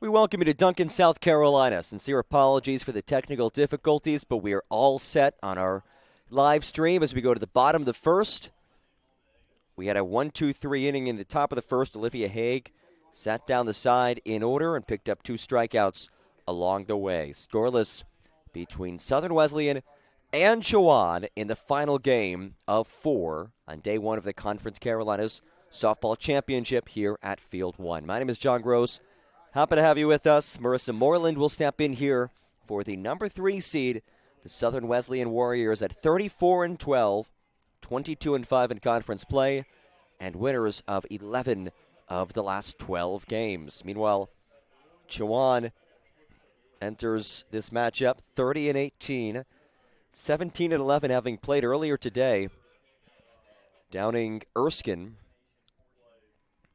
We welcome you to Duncan, South Carolina. Sincere apologies for the technical difficulties, but we are all set on our live stream as we go to the bottom of the first. We had a 1-2-3 inning in the top of the first. Olivia Haig sat down the side in order and picked up 2 strikeouts along the way. Scoreless between Southern Wesleyan and Chowan in the final game of 4 on day 1 of the Conference Carolinas Softball Championship here at Field 1. My name is John Gross. Happy to have you with us. Marissa Moreland will step in here for the number 3 seed, the Southern Wesleyan Warriors at 34-12, 22-5 in conference play, and winners of 11 of the last 12 games. Meanwhile, Chowan enters this matchup 30-18, 17-11, having played earlier today. Downing Erskine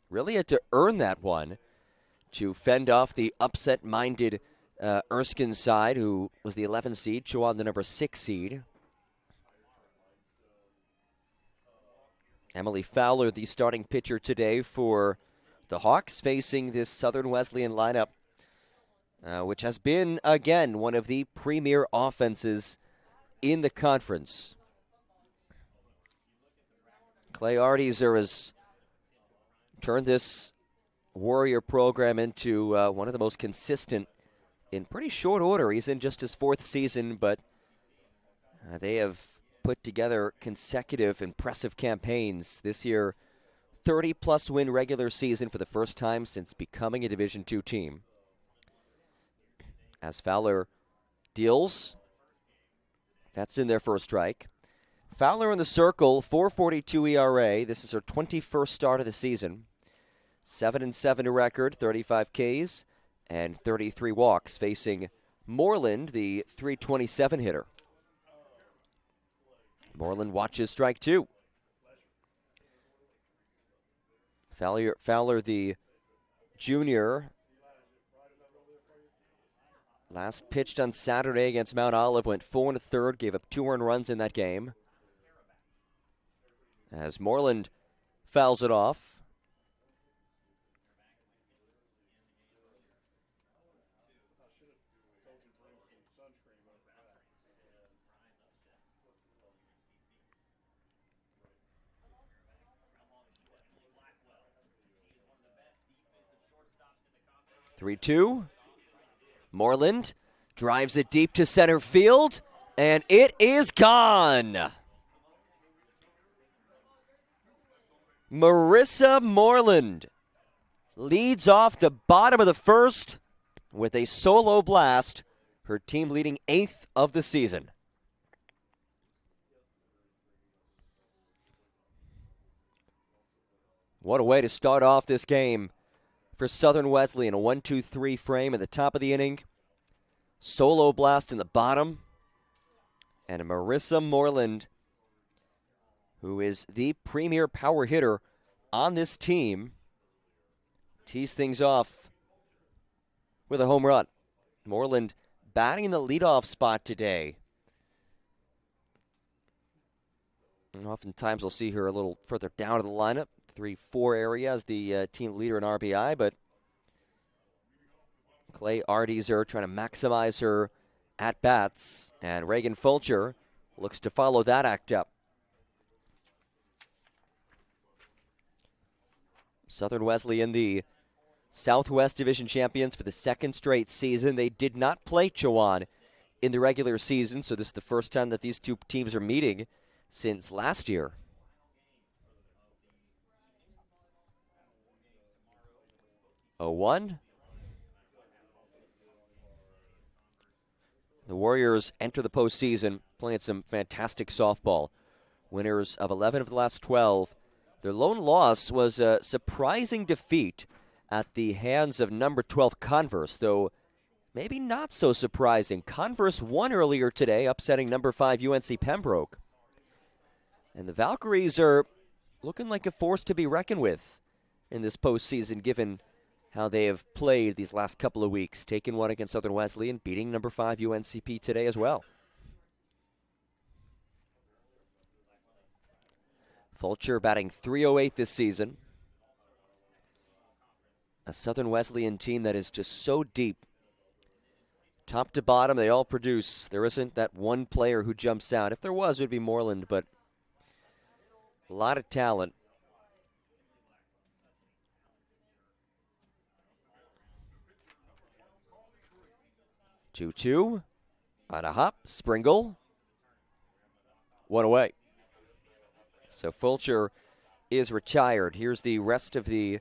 really had to earn that one to fend off the upset-minded Erskine side, who was the 11 seed, Chowan the number 6 seed. Emily Fowler, the starting pitcher today for the Hawks, facing this Southern Wesleyan lineup, which has been, again, one of the premier offenses in the conference. Clay Artieser has turned this Warrior program into one of the most consistent in pretty short order. He's in just his 4th season, but they have put together consecutive impressive campaigns this year. 30-plus win regular season for the first time since becoming a Division II team. As Fowler deals, that's in their first strike. Fowler in the circle, 4.42 ERA. This is her 21st start of the season. 7-7 record, 35 Ks, and 33 walks, facing Moreland, the 327 hitter. Moreland watches strike 2. Fowler, the junior, last pitched on Saturday against Mount Olive, went 4 1/3, gave up 2 earned runs in that game. As Moreland fouls it off. Three-two. Moreland drives it deep to center field, and it is gone. Marissa Moreland leads off the bottom of the first with a solo blast, her team leading 8th of the season. What a way to start off this game for Southern Wesleyan. A 1-2-3 frame at the top of the inning. Solo blast in the bottom. And Marissa Moreland, who is the premier power hitter on this team, tees things off with a home run. Moreland batting the leadoff spot today. And oftentimes we'll see her a little further down in the lineup, 3-4 area as the team leader in RBI, but Clay Artieser trying to maximize her at-bats, and Reagan Fulcher looks to follow that act up. Southern Wesleyan, the Southwest Division champions for the 2nd straight season. They did not play Chowan in the regular season, so this is the first time that these two teams are meeting since last year. Oh, 1. The Warriors enter the postseason playing some fantastic softball. Winners of 11 of the last 12. Their lone loss was a surprising defeat at the hands of number 12 Converse, though maybe not so surprising. Converse won earlier today, upsetting number 5 UNC Pembroke. And the Valkyries are looking like a force to be reckoned with in this postseason, given how they have played these last couple of weeks. Taking one against Southern Wesleyan, beating number 5 UNCP today as well. Fulcher batting .308 this season. A Southern Wesleyan team that is just so deep. Top to bottom, they all produce. There isn't that one player who jumps out. If there was, it would be Moreland, but a lot of talent. Two on a hop. Springle. One away. So Fulcher is retired. Here's the rest of the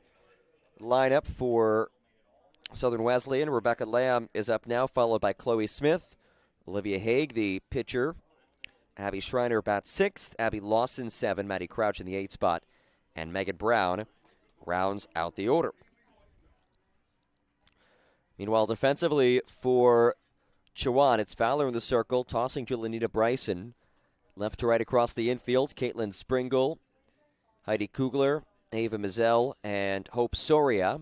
lineup for Southern Wesleyan. Rebecca Lamb is up now, followed by Chloe Smith. Olivia Haig, the pitcher. Abby Schreiner bats 6th. Abby Lawson 7. Maddie Crouch in the 8th spot. And Megan Brown rounds out the order. Meanwhile, defensively for Chowan, it's Fowler in the circle, tossing to Lenita Bryson. Left to right across the infield, Caitlin Springle, Heidi Kugler, Ava Mazel, and Hope Soria.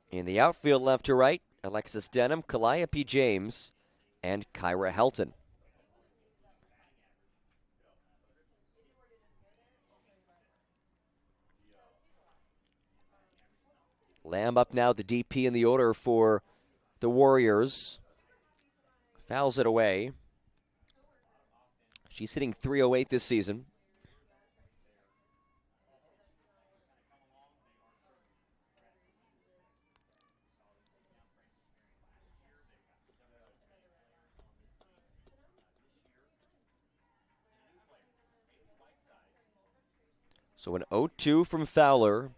In the outfield, left to right, Alexis Denham, Calliope James, and Kyra Helton. Lamb up now, the DP in the order for the Warriors. Fouls it away. She's hitting .308 this season. So an 0-2 from Fowler.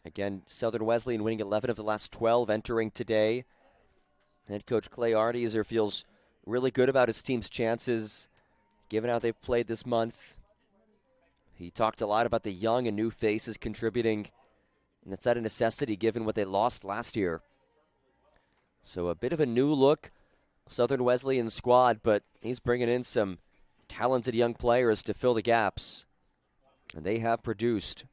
Again, Southern Wesleyan winning 11 of the last 12 entering today. Head coach Clay Artieser feels really good about his team's chances, given how they've played this month. He talked a lot about the young and new faces contributing, and that's not a necessity given what they lost last year. So a bit of a new look Southern Wesleyan squad, but he's bringing in some talented young players to fill the gaps, and they have produced.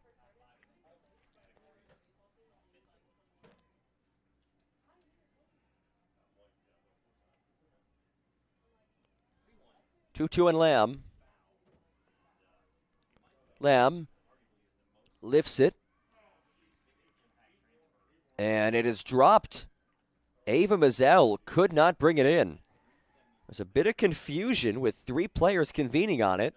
Two and Lamb. Lamb lifts it, and it is dropped. Ava Mazel could not bring it in. There's a bit of confusion with 3 players convening on it.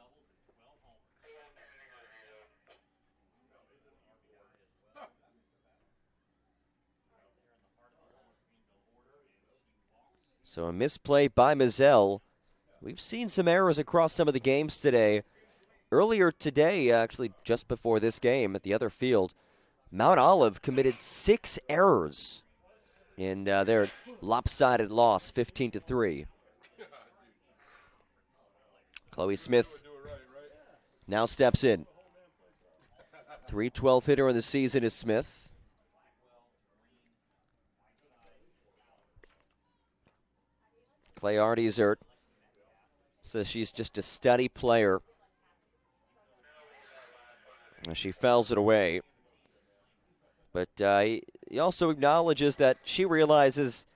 So a misplay by Mazel. We've seen some errors across some of the games today. Earlier today, actually just before this game at the other field, Mount Olive committed 6 errors in their lopsided loss, 15-3. Chloe Smith now steps in. .312 hitter in the season is Smith. Clay Artieser says she's just a steady player. She fouls it away. But he also acknowledges that she realizes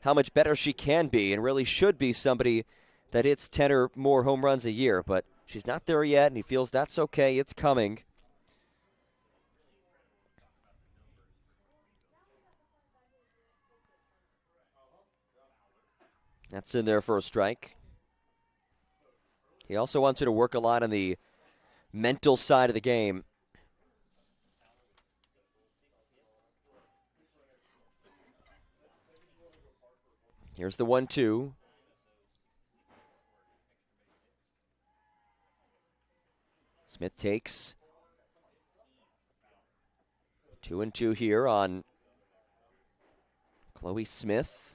how much better she can be and really should be somebody that hits 10 or more home runs a year. But she's not there yet, and he feels that's okay. It's coming. That's in there for a strike. He also wants her to work a lot on the mental side of the game. Here's the 1-2. Smith takes 2-2 here on Chloe Smith.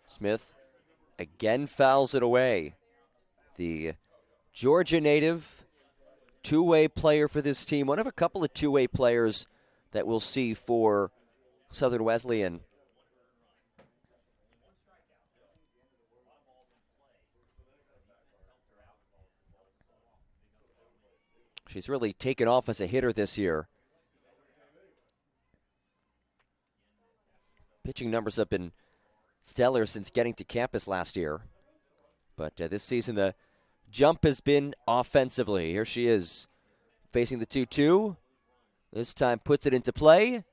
Smith again fouls it away. The Georgia native, two-way player for this team. One of a couple of two-way players that we'll see for Southern Wesleyan. She's really taken off as a hitter this year. Pitching numbers have been stellar since getting to campus last year. But this season, the jump has been offensively. Here she is facing the 2-2. This time puts it into play.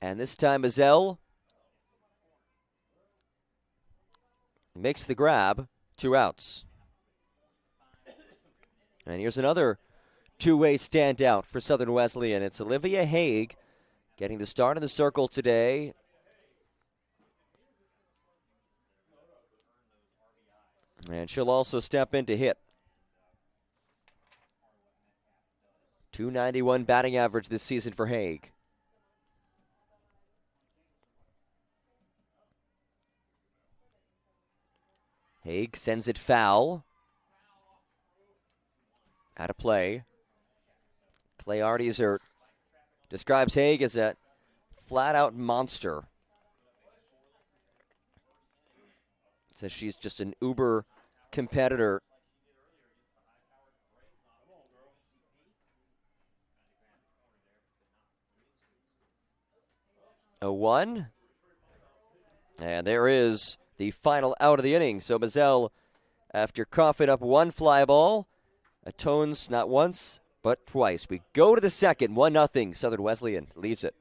And this time Mazel makes the grab. 2 outs. And here's another two-way standout for Southern Wesleyan. It's Olivia Haig getting the start in the circle today. And she'll also step in to hit. .291 batting average this season for Haig. Haig sends it foul. Out of play. Clay Artieser describes Haig as a flat-out monster. Says she's just an uber competitor. A 1. And there is the final out of the inning. So Mazel, after coughing up one fly ball, atones not once, but twice. We go to the second, 1-0. Southern Wesleyan leads it.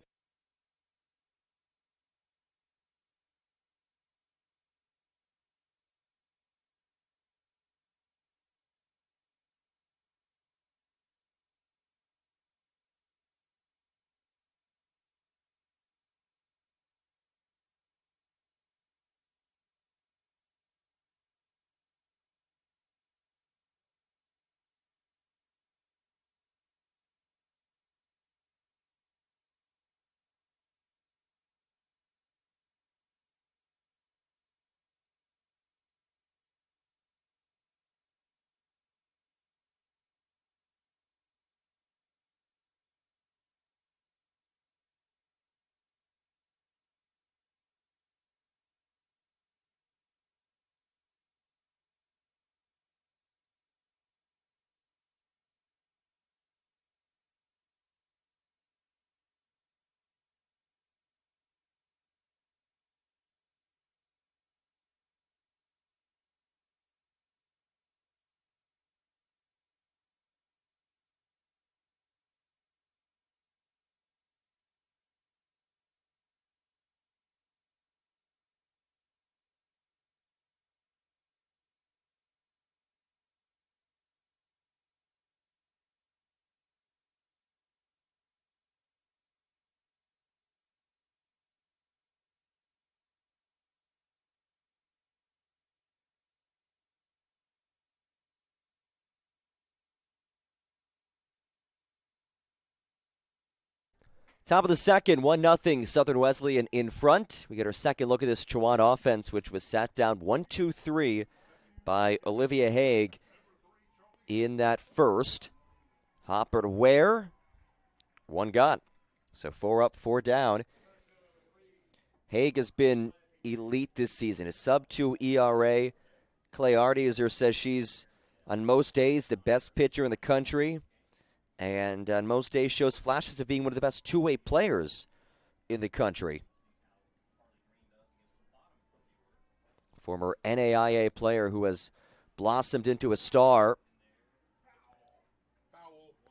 Top of the second, 1-0 Southern Wesleyan in front. We get our second look at this Chowan offense, which was sat down 1-2-3 by Olivia Haig in that first. Hopper to Ware. 1 gone. So 4 up, 4 down. Haig has been elite this season. A sub-2 ERA. Clay Artieser says she's, on most days, the best pitcher in the country. And on most days shows flashes of being one of the best two-way players in the country. Former NAIA player who has blossomed into a star.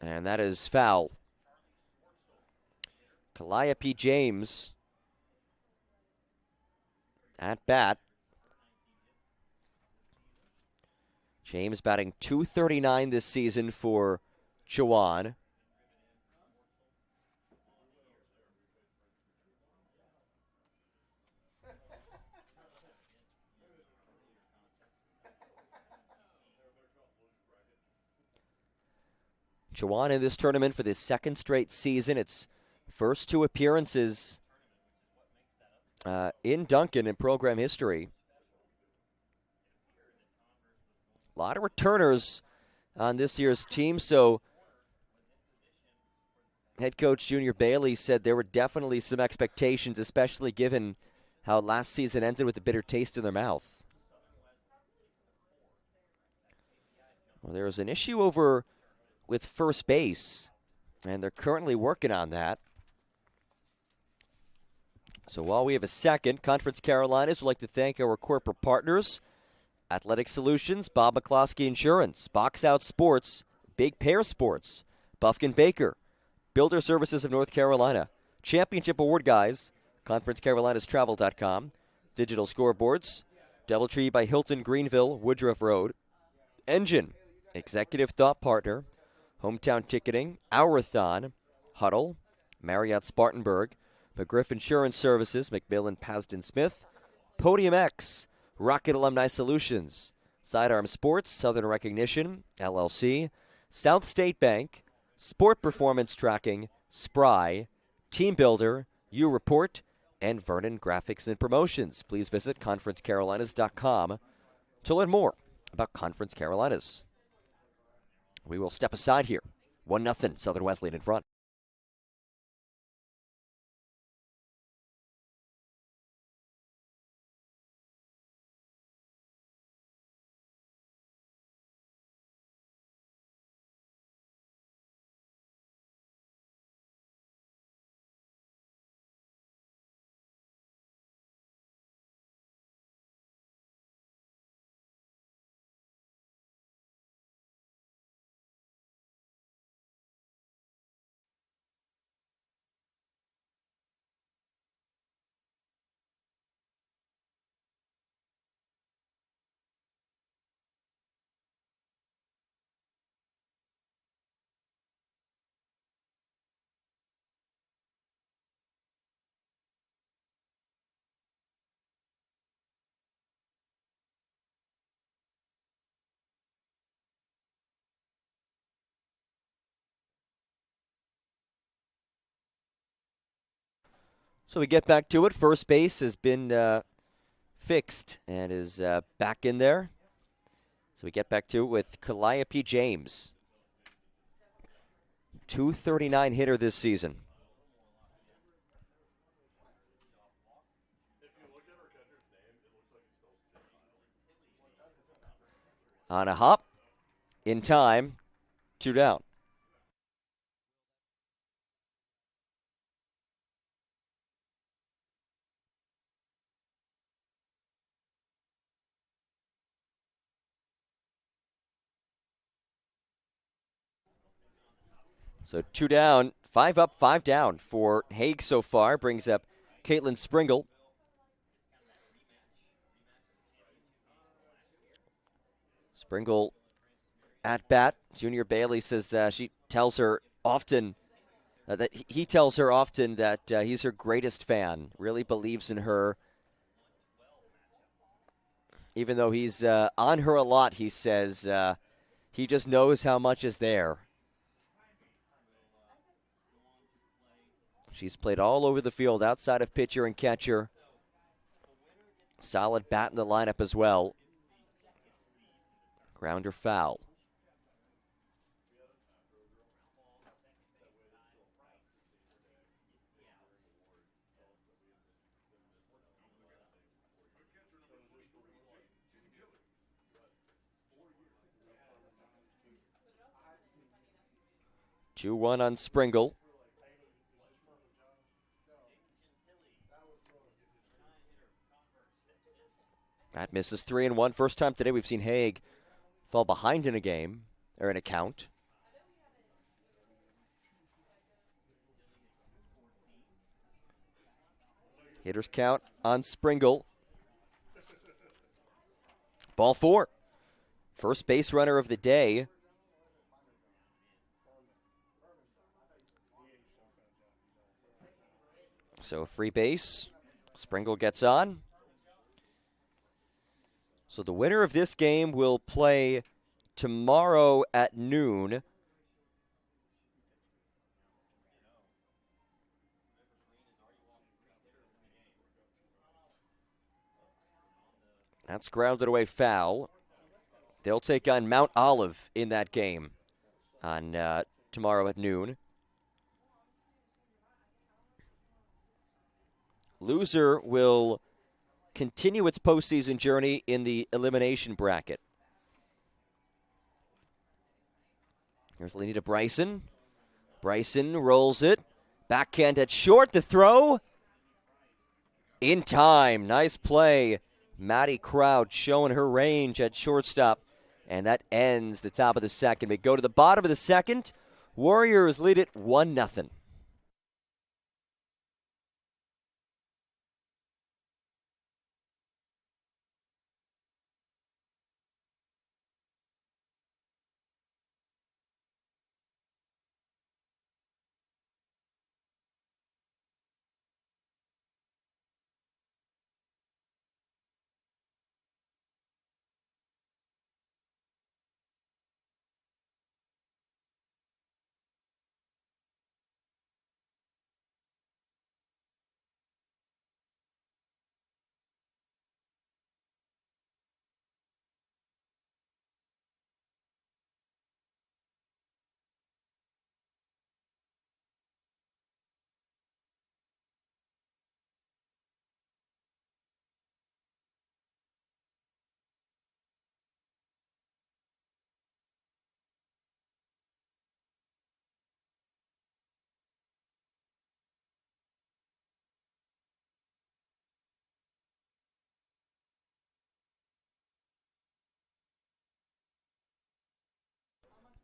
And that is foul. Calliope James at bat. James batting .239 this season for Chowan. Chowan in this tournament for the second straight season. Its first 2 appearances in Duncan in program history. A lot of returners on this year's team, so head coach Junior Bailey said there were definitely some expectations, especially given how last season ended with a bitter taste in their mouth. Well, there was an issue over with first base, and they're currently working on that. So while we have a second, Conference Carolinas would like to thank our corporate partners, Athletic Solutions, Bob McCloskey Insurance, Box Out Sports, Big Pair Sports, Buffkin Baker, Builder Services of North Carolina, Championship Award Guys, ConferenceCarolinasTravel.com, Digital Scoreboards, Doubletree by Hilton Greenville, Woodruff Road, Engine, Executive Thought Partner, Hometown Ticketing, Hour-a-thon, Huddle, Marriott Spartanburg, McGriff Insurance Services, McMillan Pasden Smith, Podium X, Rocket Alumni Solutions, Sidearm Sports, Southern Recognition, LLC, South State Bank, Sport Performance Tracking, Spry, Team Builder, U Report, and Vernon Graphics and Promotions. Please visit conferencecarolinas.com to learn more about Conference Carolinas. We will step aside here. 1-0 Southern Wesleyan in front. So we get back to it. First base has been fixed and is back in there. So we get back to it with Calliope James. 239 hitter this season. On a hop, in time, 2 down. So 2 down, 5 up, 5 down for Haig so far. Brings up Caitlin Springle. Springle at bat. Junior Bailey says she tells her often that he tells her often that he's her greatest fan. Really believes in her. Even though he's on her a lot, he says he just knows how much is there. She's played all over the field outside of pitcher and catcher. Solid bat in the lineup as well. Grounder foul. Two one on Springle. That misses 3-1. First time today we've seen Haig fall behind in a game, or in a count. Hitters count on Springle. Ball 4. First base runner of the day. So free base. Springle gets on. So the winner of this game will play tomorrow at noon. That's grounded away foul. They'll take on Mount Olive in that game on tomorrow at noon. Loser will continue its postseason journey in the elimination bracket. Here's Lenny to Bryson. Bryson rolls it. Backhand at short. The throw. In time. Nice play. Maddie Crouch showing her range at shortstop. And that ends the top of the second. We go to the bottom of the second. Warriors lead it 1-0.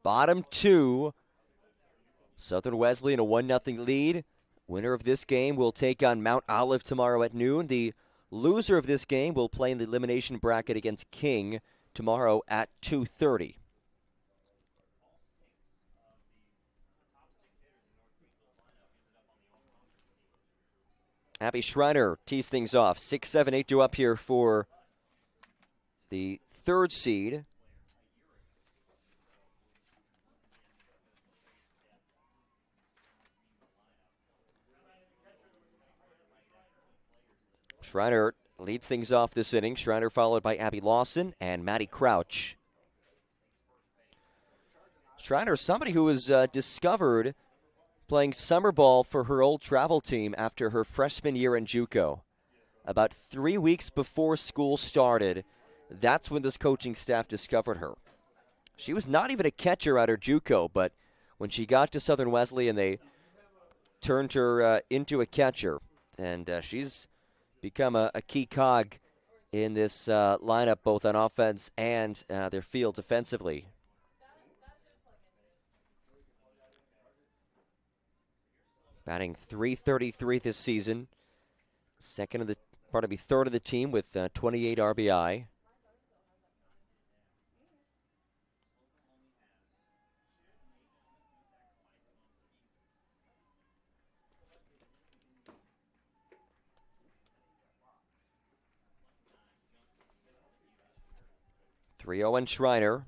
Bottom two. Southern Wesleyan a 1-0 lead. Winner of this game will take on Mount Olive tomorrow at noon. The loser of this game will play in the elimination bracket against King tomorrow at 2:30. Abby Schreiner tees things off. 6-7-8 due up here for the third seed. Schreiner leads things off this inning. Schreiner followed by Abby Lawson and Maddie Crouch. Schreiner, somebody who was discovered playing summer ball for her old travel team after her freshman year in JUCO. About 3 weeks before school started, that's when this coaching staff discovered her. She was not even a catcher at her JUCO, but when she got to Southern Wesleyan, they turned her into a catcher, and she's become a key cog in this lineup, both on offense and their field defensively. Batting .333 this season. Third of the team with 28 RBI. Owen Schreiner.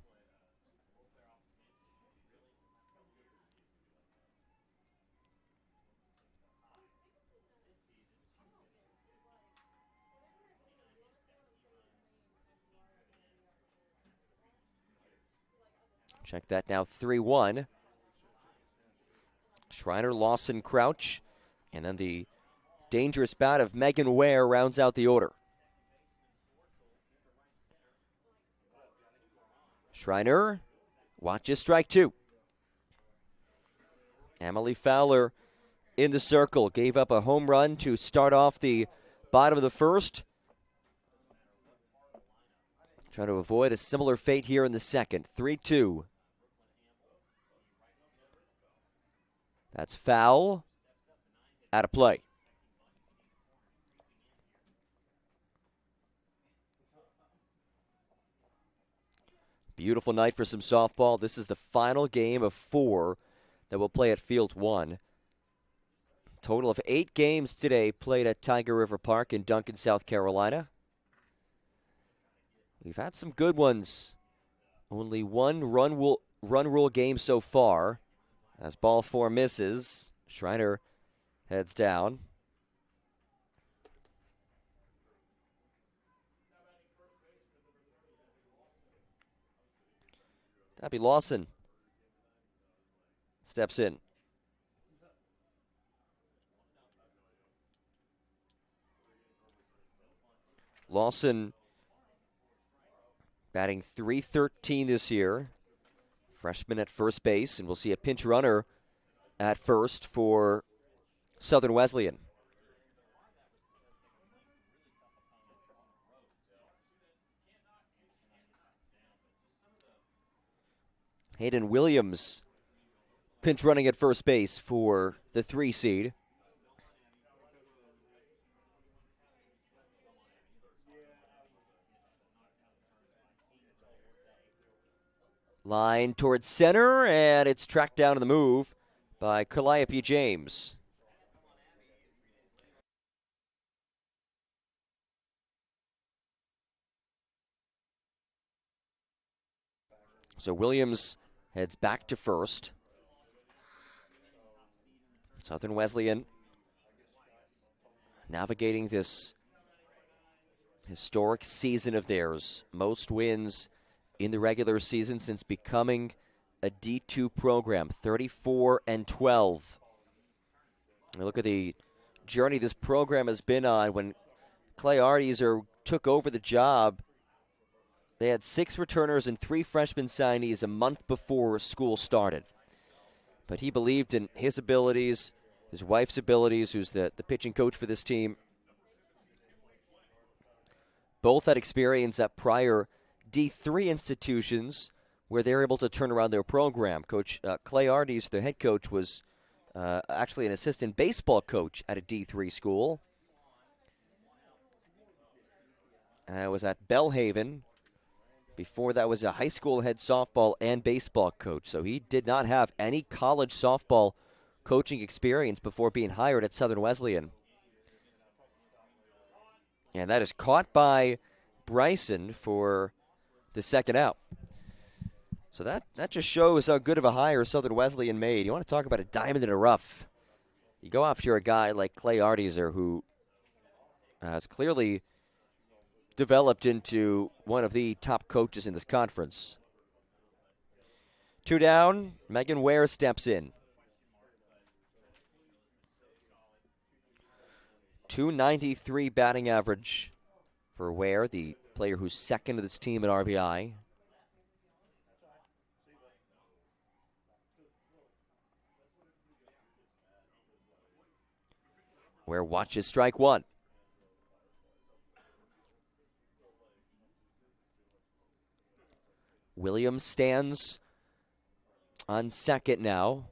Check that now, 3-1. Schreiner, Lawson, Crouch, and then the dangerous bat of Megan Ware rounds out the order. Schreiner watches strike two. Emily Fowler in the circle, gave up a home run to start off the bottom of the first. Trying to avoid a similar fate here in the second. 3-2. That's foul. Out of play. Beautiful night for some softball. This is the final game of 4 that we'll play at Field 1. Total of 8 games today played at Tiger River Park in Duncan, South Carolina. We've had some good ones. Only one run rule game so far. As ball 4 misses, Schreiner heads down. Abby Lawson steps in. Lawson batting .313 this year. Freshman at first base, and we'll see a pinch runner at first for Southern Wesleyan. Hayden Williams pinch running at first base for the 3 seed. Line towards center, and it's tracked down on the move by Calliope James. So Williams heads back to first. Southern Wesleyan navigating this historic season of theirs. Most wins in the regular season since becoming a D2 program, 34-12. And look at the journey this program has been on. When Clay Artieser took over the job, they had 6 returners and 3 freshman signees a month before school started. But he believed in his abilities, his wife's abilities, who's the pitching coach for this team. Both had experience at prior D3 institutions where they're able to turn around their program. Coach Clay Artieser, the head coach, was actually an assistant baseball coach at a D3 school. Was at Belhaven. Before that was a high school head softball and baseball coach. So he did not have any college softball coaching experience before being hired at Southern Wesleyan. And that is caught by Bryson for the second out. So that just shows how good of a hire Southern Wesleyan made. You want to talk about a diamond in the rough. You go after a guy like Clay Artieser, who has clearly developed into one of the top coaches in this conference. 2 down, Megan Ware steps in. .293 batting average for Ware, the player who's second to this team in RBI. Ware watches strike 1. Williams stands on second now.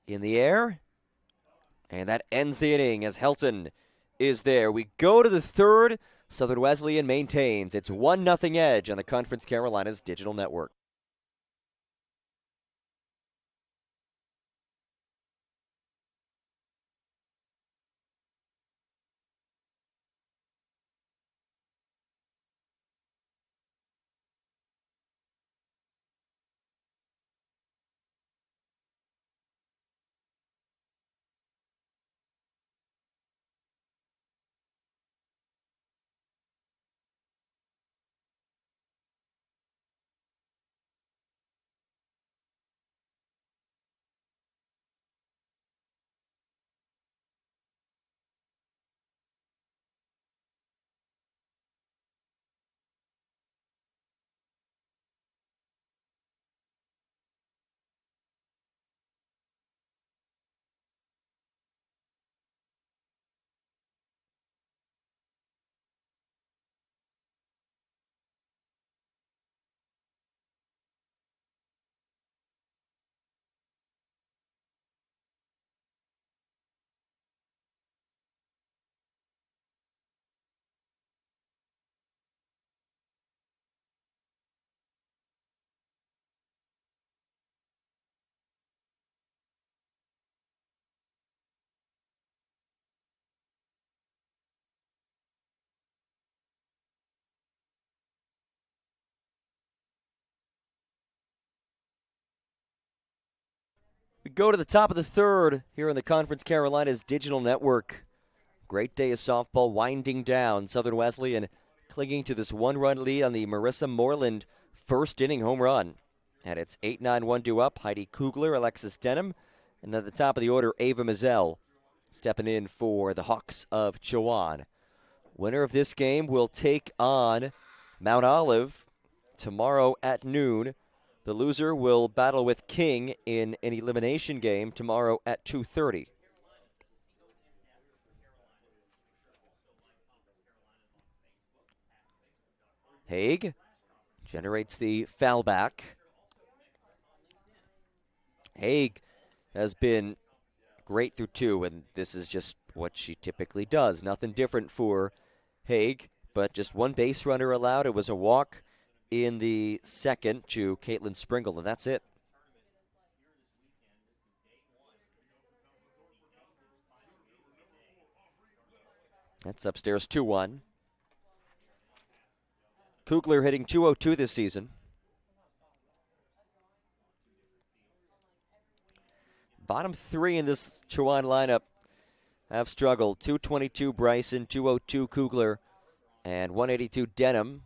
In the air. And that ends the inning as Helton is there. We go to the third. Southern Wesleyan maintains its 1-0 edge on the Conference Carolinas digital network. We go to the top of the third here on the Conference Carolinas digital network. Great day of softball winding down. Southern Wesleyan clinging to this 1-run lead on the Marissa Moreland first inning home run. And it's 8-9 1-2 up. Heidi Kugler, Alexis Denham, And at the top of the order, Ava Mazel stepping in for the Hawks of Chowan. Winner of this game will take on Mount Olive tomorrow at noon. The loser will battle with King in an elimination game tomorrow at 2:30. Haig generates the foul back. Haig has been great through two, and this is just what she typically does. Nothing different for Haig, but just one base runner allowed. It was a walk in the second to Caitlin Springle, and that's it. That's upstairs 2-1. Kugler hitting .202 this season. Bottom three in this Chowan lineup have struggled. .222 Bryson, .202 Kugler, and .182 Denham.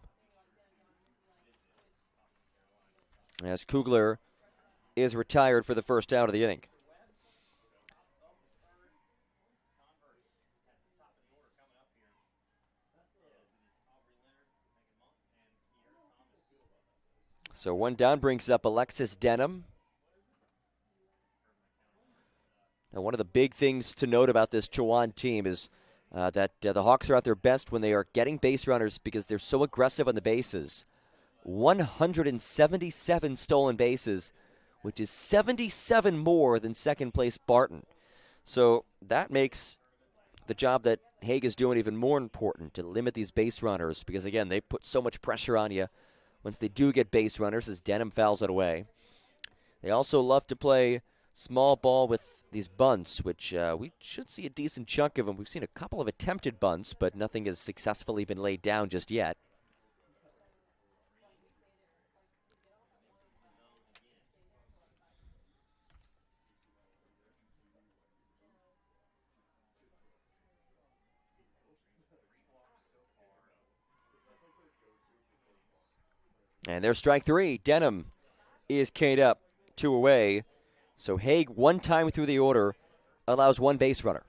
As Kugler is retired for the first out of the inning. So one down brings up Alexis Denham. Now, one of the big things to note about this Chowan team is that the Hawks are at their best when they are getting base runners because they're so aggressive on the bases. 177 stolen bases, which is 77 more than second place Barton. So that makes the job that Haig is doing even more important to limit these base runners because, again, they put so much pressure on you once they do get base runners as Denham fouls it away. They also love to play small ball with these bunts, which we should see a decent chunk of them. We've seen a couple of attempted bunts, but nothing has successfully been laid down just yet. And there's strike three. Denham is K'd up, 2 away. So Haig, one time through the order, allows one base runner.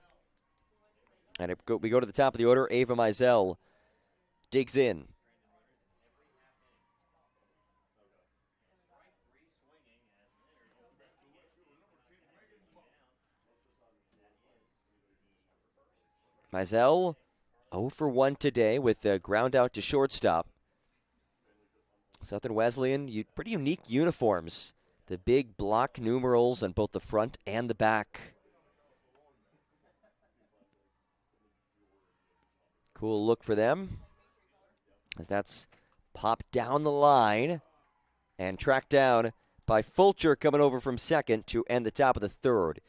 And we go to the top of the order. Ava Mizell digs in. Mizell 0 for 1 today with a ground out to shortstop. Southern Wesleyan, pretty unique uniforms. The big block numerals on both the front and the back. Cool look for them. As that's popped down the line and tracked down by Fulcher coming over from second to end the top of the third.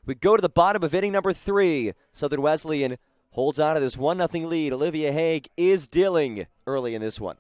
We go to the bottom of inning number 3. Southern Wesleyan holds on to this 1-0 lead. Olivia Haig is dealing early in this one.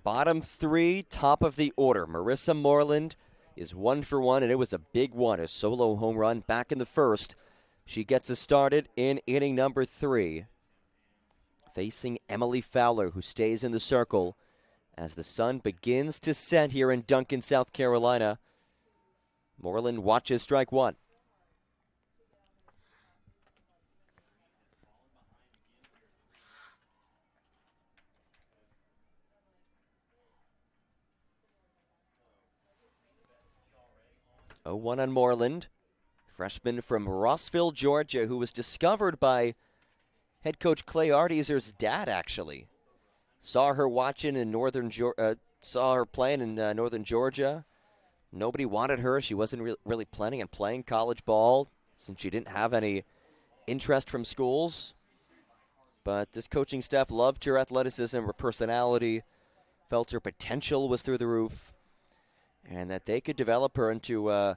Bottom 3, top of the order. Marissa Moreland is 1 for 1, and it was a big one, a solo home run back in the first. She gets us started in inning number 3. Facing Emily Fowler, who stays in the circle as the sun begins to set here in Duncan, South Carolina. Moreland watches strike one. Oh, 1 on Moreland. Freshman from Rossville, Georgia, who was discovered by head coach Clay Artizer's dad, actually. Saw her watching in saw her playing in northern Georgia. Nobody wanted her. She wasn't really planning on playing college ball since she didn't have any interest from schools. But this coaching staff loved her athleticism, her personality, felt her potential was through the roof, and that they could develop her into a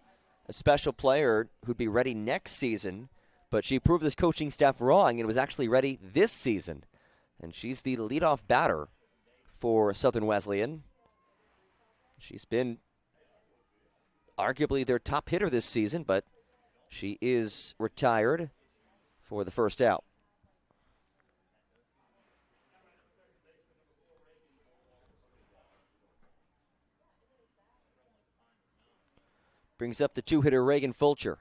special player who'd be ready next season. But she proved this coaching staff wrong and was actually ready this season. And she's the leadoff batter for Southern Wesleyan. She's been arguably their top hitter this season, but she is retired for the first out. Brings up the two-hitter Reagan Fulcher.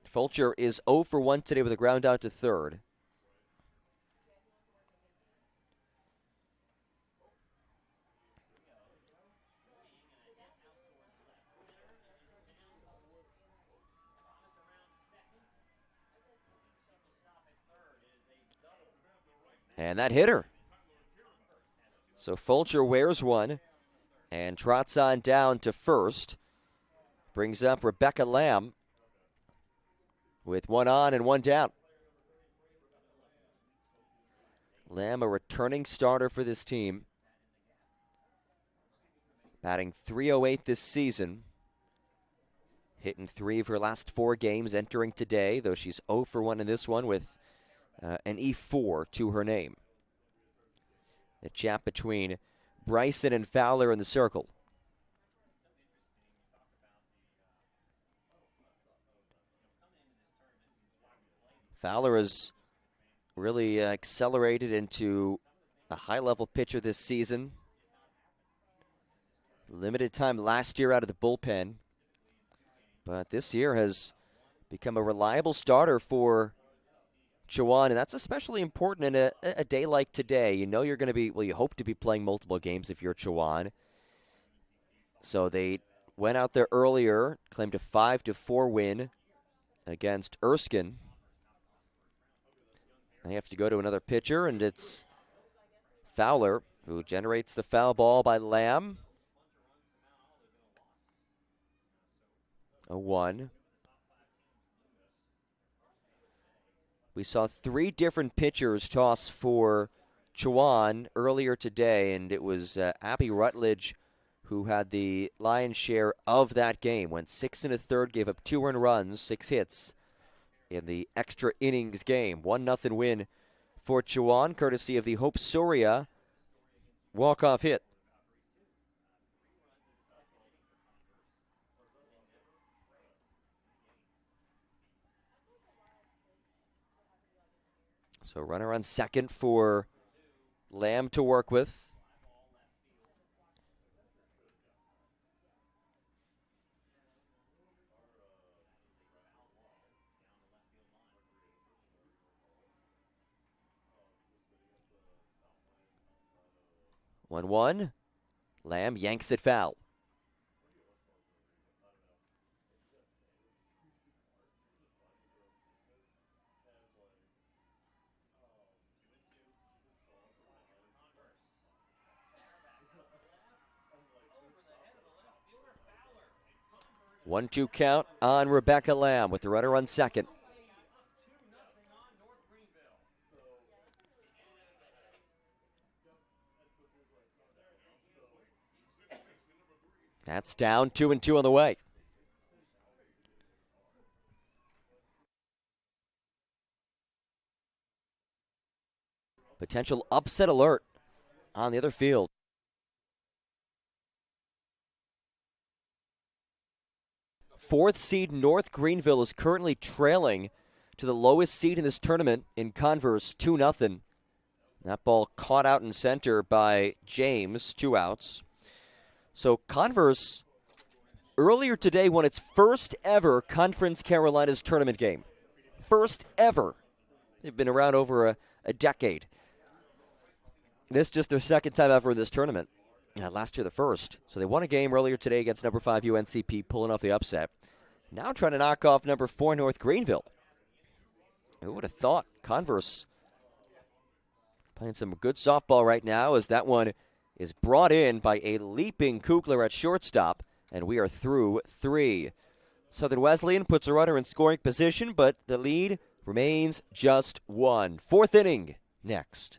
Fulcher is 0 for 1 today with a ground out to third. And that hit her. So Fulcher wears one and trots on down to first. Brings up Rebecca Lamb with one on and one down. Lamb, a returning starter for this team. Batting .308 this season. Hitting 3 of her last 4 games entering today, though she's 0 for 1 in this one with an E4 to her name. The chat between Bryson and Fowler in the circle. Fowler has really accelerated into a high-level pitcher this season. Limited time last year out of the bullpen, but this year has become a reliable starter for Chowan, and that's especially important in a day like today. You know you're going to be, well, you hope to be playing multiple games if you're Chowan. So they went out there earlier, claimed a 5-4 win against Erskine. They have to go to another pitcher, and it's Fowler who generates the foul ball by Lamb. 0-1. We saw 3 different pitchers toss for Chowan earlier today, and it was Abby Rutledge who had the lion's share of that game. Went 6 1/3, gave up 2 earned runs, 6 hits in the extra innings game. 1-0 win for Chowan, courtesy of the Hope Soria walk-off hit. So runner on second for Lamb to work with. One. Lamb yanks it foul. One-two count on Rebecca Lamb with the runner on second. That's down 2-2 on the way. Potential upset alert on the other field. 4th seed North Greenville is currently trailing to the lowest seed in this tournament in Converse, 2-0. That ball caught out in center by James, 2 outs. So Converse earlier today won its first ever Conference Carolinas tournament game. First ever. They've been around over a decade. This is just their second time ever in this tournament. Last year the first. So they won a game earlier today against number 5 UNCP, pulling off the upset. Now trying to knock off number 4 North Greenville. Who would have thought? Converse playing some good softball right now as that one is brought in by a leaping Kugler at shortstop, and we are through 3. Southern Wesleyan puts a runner in scoring position, but the lead remains just 1. 4th inning next.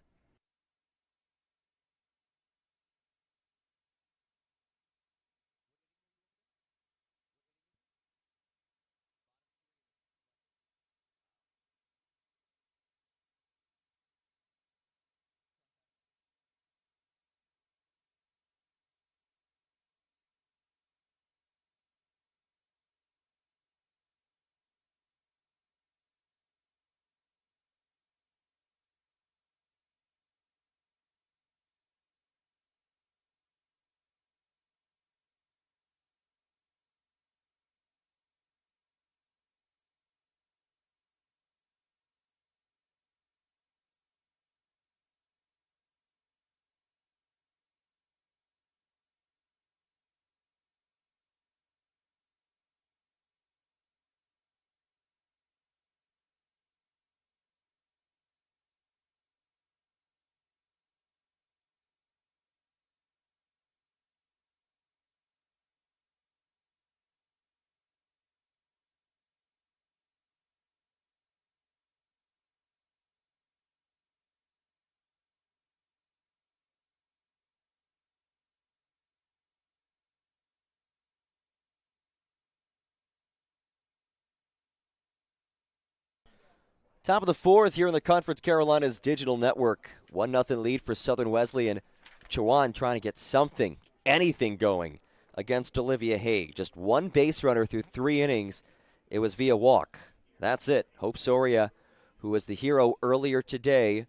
Top of the 4th here in the Conference Carolinas Digital Network. 1-0 lead for Southern Wesleyan. Chowan trying to get something, anything going against Olivia Haig. Just one base runner through 3 innings. It was via walk. That's it. Hope Soria, who was the hero earlier today,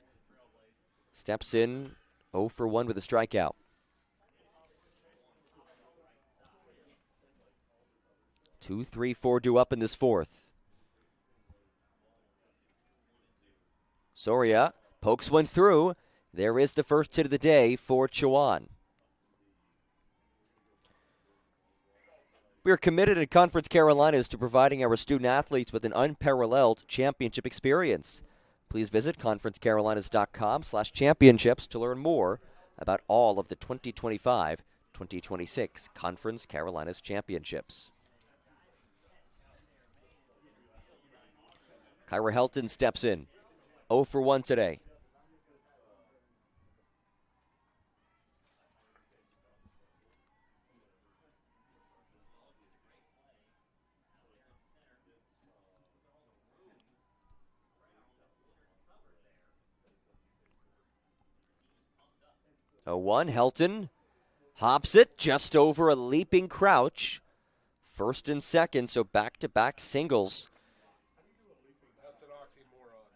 steps in 0 for 1 with a strikeout. 2, 3, 4 due up in this 4th. Soria pokes one through. There is the first hit of the day for Chowan. We are committed at Conference Carolinas to providing our student athletes with an unparalleled championship experience. Please visit conferencecarolinas.com/championships to learn more about all of the 2025-2026 Conference Carolinas Championships. Kyra Helton steps in. 0 for 1 today. A 1, Helton hops it just over a leaping Crouch. First and second, so back-to-back singles. That's an oxymoron.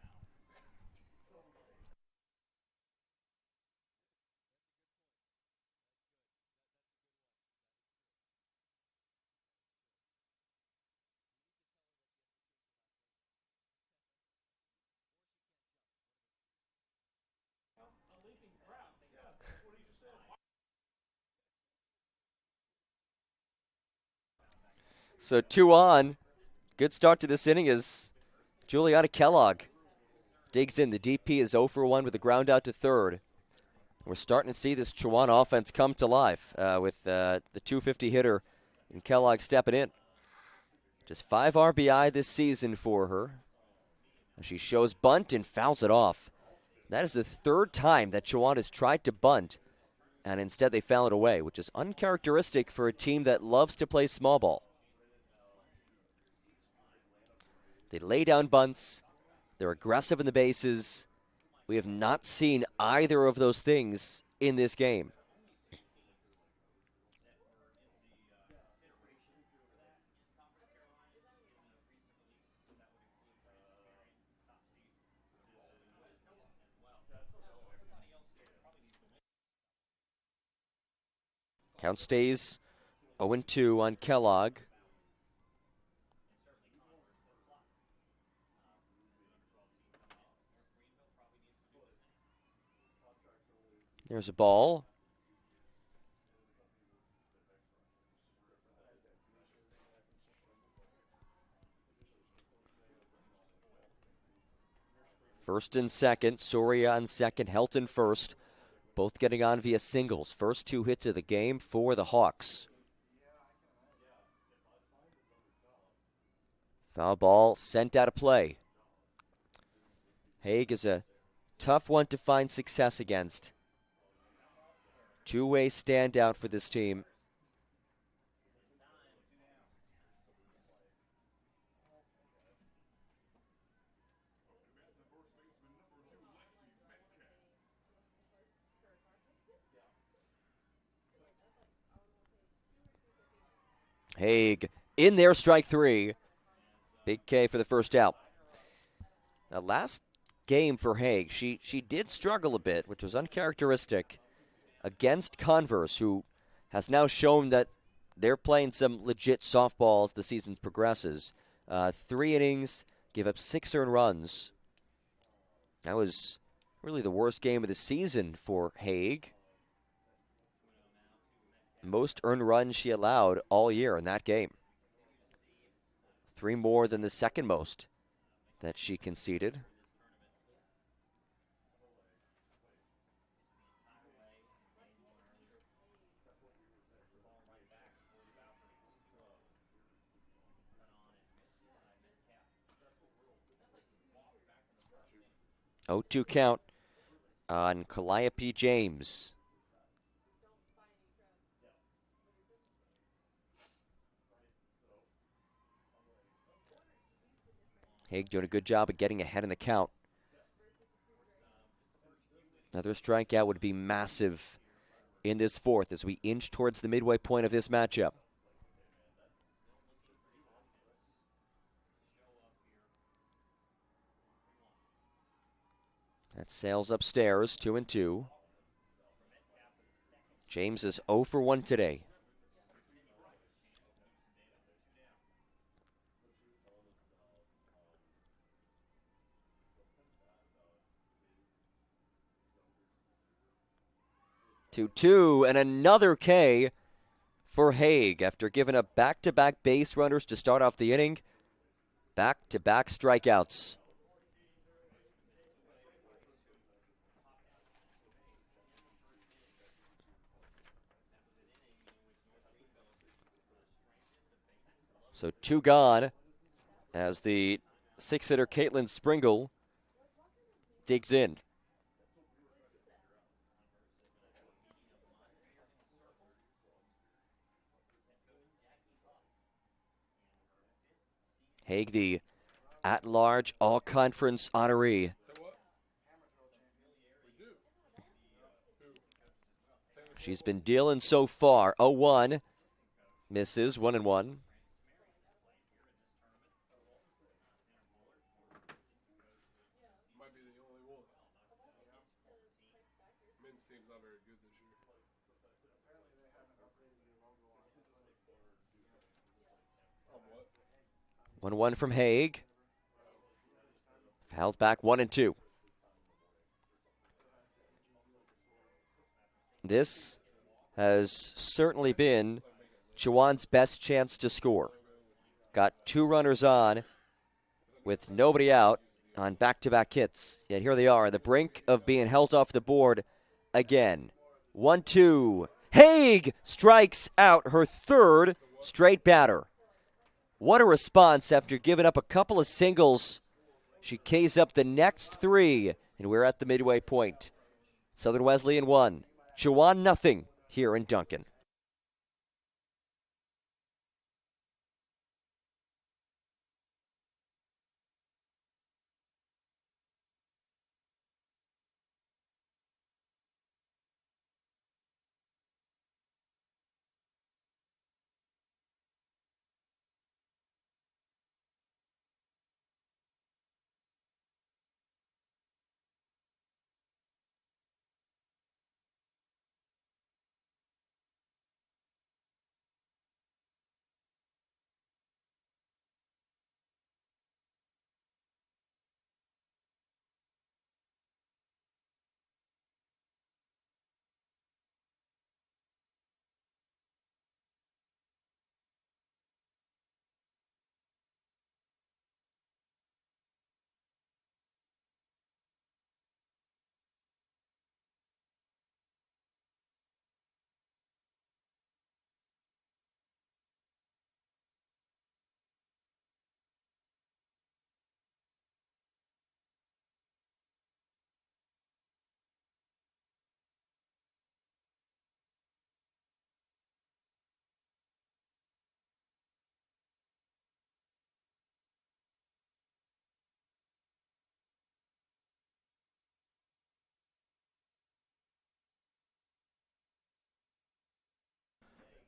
So 2 on. Good start to this inning as Juliana Kellogg digs in. The DP is 0 for 1 with a ground out to third. We're starting to see this Chowan offense come to life with the 250 hitter and Kellogg stepping in. Just 5 RBI this season for her. She shows bunt and fouls it off. That is the 3rd time that Chowan has tried to bunt, and instead they foul it away, which is uncharacteristic for a team that loves to play small ball. They lay down bunts. They're aggressive in the bases. We have not seen either of those things in this game. Count stays 0-2 on Kellogg. There's a ball. First and second. Soria on second. Helton first. Both getting on via singles. First 2 hits of the game for the Hawks. Foul ball sent out of play. Haig is a tough one to find success against. Two-way standout for this team. Haig in there, strike 3. Big K for the first out. Now, last game for Haig, she did struggle a bit, which was uncharacteristic, against Converse, who has now shown that they're playing some legit softball as the season progresses. 3 innings, gave up 6 earned runs. That was really the worst game of the season for Haig. Most earned runs she allowed all year in that game. 3 more than the second most that she conceded. Oh, 2 count on Calliope James. Haig doing a good job of getting ahead in the count. Another strikeout would be massive in this fourth as we inch towards the midway point of this matchup. That sails upstairs, 2-2. James is 0 for 1 today. Two and another K for Haig after giving up back-to-back base runners to start off the inning. Back-to-back strikeouts. So 2 gone as the 6-hitter Caitlin Springle digs in. Haig, the at-large all-conference honoree. She's been dealing so far. 0-1. Misses, 1-1. Might be the only one. Men's team's not very good this year. Apparently they haven't upgraded their logo on what? 1-1 from Haig. Fouled back 1-2. This has certainly been Chowan's best chance to score. Got 2 runners on with nobody out on back-to-back hits. Yet here they are on the brink of being held off the board again. 1-2. Haig strikes out her 3rd straight batter. What a response after giving up a couple of singles. She Ks up the next 3, and we're at the midway point. Southern Wesleyan 1, Chowan 0 here in Duncan.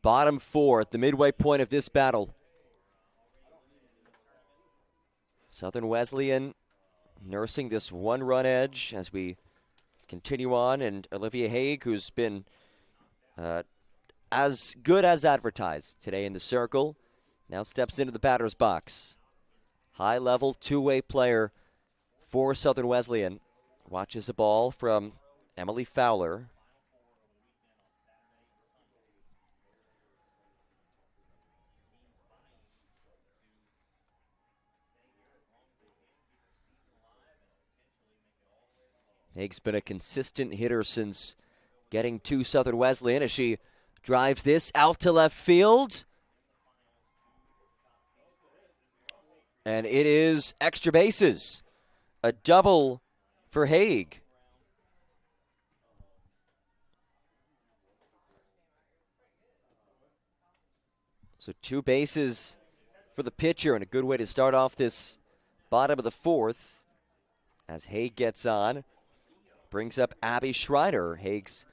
Bottom four at the midway point of this battle. Southern Wesleyan nursing this one-run edge as we continue on, and Olivia Haig, who's been as good as advertised today in the circle, now steps into the batter's box. High-level two-way player for Southern Wesleyan. Watches the ball from Emily Fowler. Haig's been a consistent hitter since getting to Southern Wesleyan as she drives this out to left field. And it is extra bases. A double for Haig. So 2 bases for the pitcher, and a good way to start off this bottom of the fourth as Haig gets on. Brings up Abby Schreiner, Haig's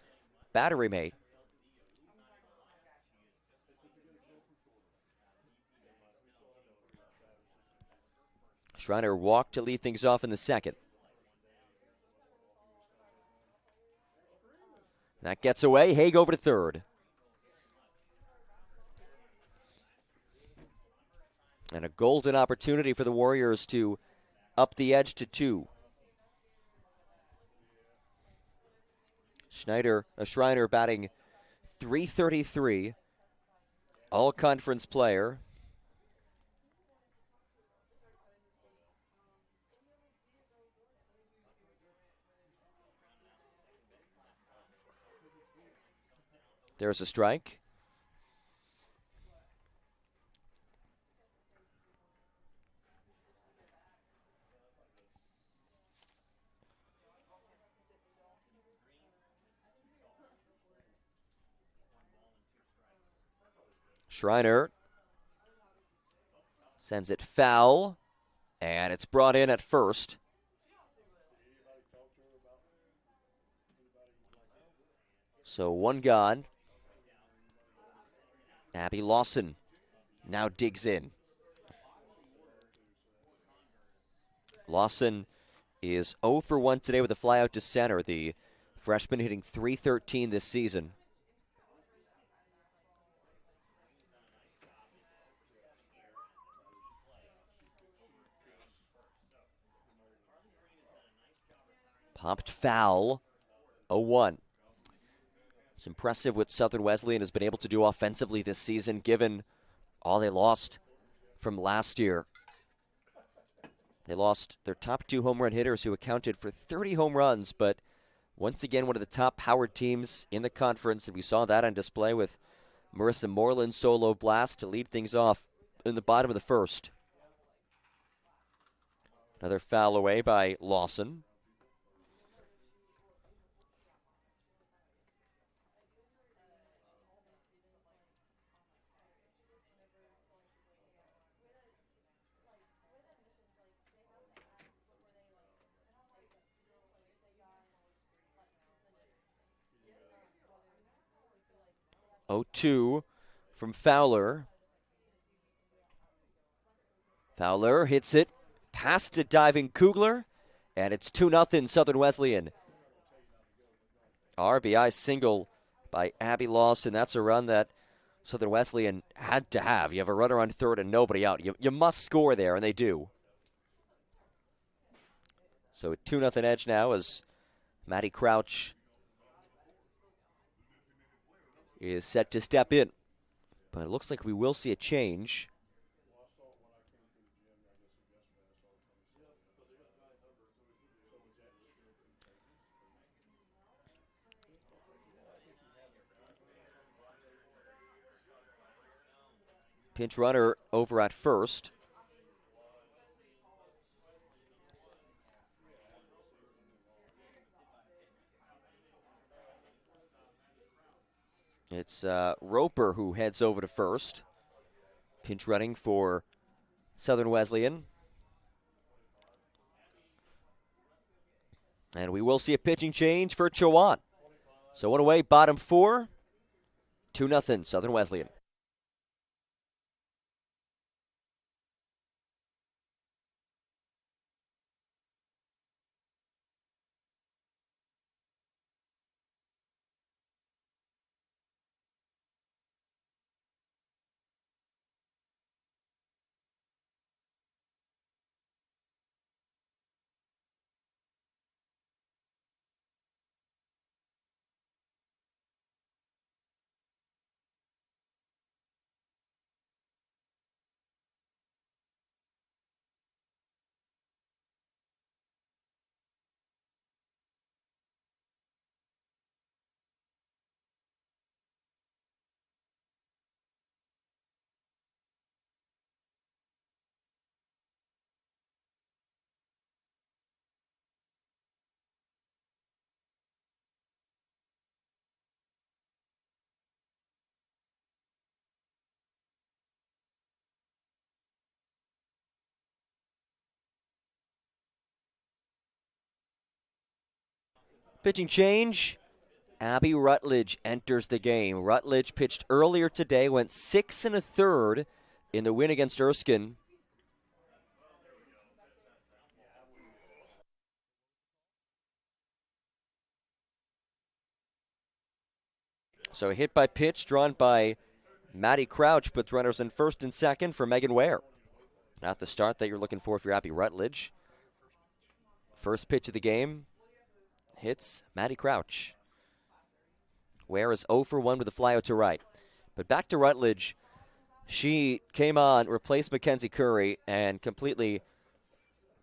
battery mate. Schreiner walked to lead things off in the second. That gets away. Haig over to third. And a golden opportunity for the Warriors to up the edge to 2. Schreiner batting .333, all-conference player. There's a strike. Schreiner sends it foul, and it's brought in at first. So 1 gone. Abby Lawson now digs in. Lawson is 0 for 1 today with a flyout to center. The freshman hitting .313 this season. Popped foul, 0-1. It's impressive what Southern Wesleyan has been able to do offensively this season, given all they lost from last year. They lost their top 2 home run hitters who accounted for 30 home runs, but once again, one of the top powered teams in the conference, and we saw that on display with Marissa Moreland's solo blast to lead things off in the bottom of the first. Another foul away by Lawson. .02 from Fowler. Fowler hits it past a diving Kugler, and it's 2-0 Southern Wesleyan. RBI single by Abby Lawson. That's a run that Southern Wesleyan had to have. You have a runner on third and nobody out. You must score there, and they do. So a 2-0 edge now as Maddie Crouch is set to step in. But it looks like we will see a change. Pinch runner over at first. It's Roper who heads over to first. Pinch running for Southern Wesleyan. And we will see a pitching change for Chowan. So one away, bottom 4. 2-0 Southern Wesleyan. Pitching change. Abby Rutledge enters the game. Rutledge pitched earlier today, went 6 1/3 in the win against Erskine. So a hit by pitch drawn by Maddie Crouch puts runners in first and second for Megan Ware. Not the start that you're looking for if you're Abby Rutledge. First pitch of the game hits Maddie Crouch. Ware is 0 for 1 with a flyout to right. But back to Rutledge. She came on, replaced Mackenzie Curry, and completely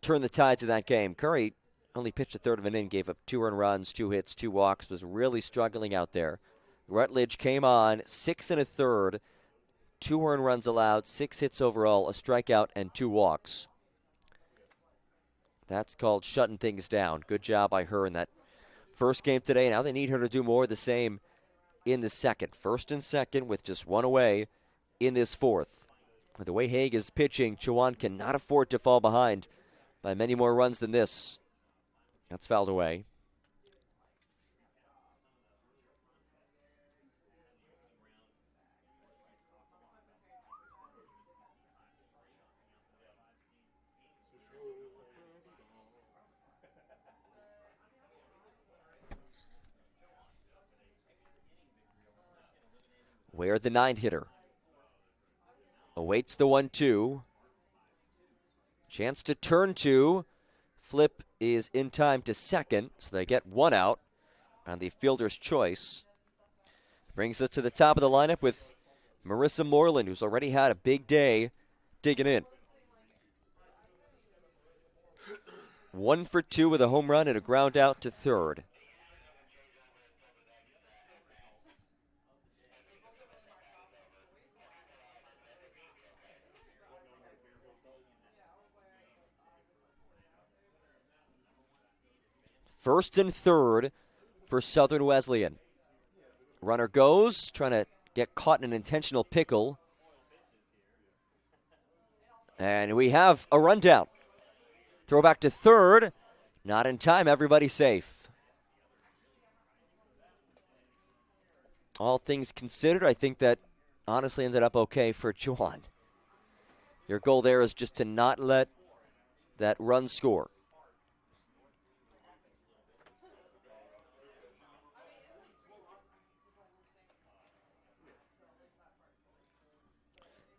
turned the tides of that game. Curry only pitched a third of an inning, gave up 2 earned runs, 2 hits, 2 walks, was really struggling out there. Rutledge came on 6 1/3, 2 earned runs allowed, 6 hits overall, a strikeout, and 2 walks. That's called shutting things down. Good job by her in that first game today. Now they need her to do more of the same in the second. First and second with just 1 away in this fourth. The way Haig is pitching, Chowan cannot afford to fall behind by many more runs than this. That's fouled away. Ware, the 9-hitter, awaits the 1-2. Chance to turn 2. Flip is in time to second, so they get 1 out on the fielder's choice. Brings us to the top of the lineup with Marissa Moreland, who's already had a big day digging in. 1 for 2 with a home run and a ground out to third. First and third for Southern Wesleyan. Runner goes, trying to get caught in an intentional pickle. And we have a rundown. Throw back to third. Not in time, everybody safe. All things considered, I think that honestly ended up okay for Chowan. Your goal there is just to not let that run score.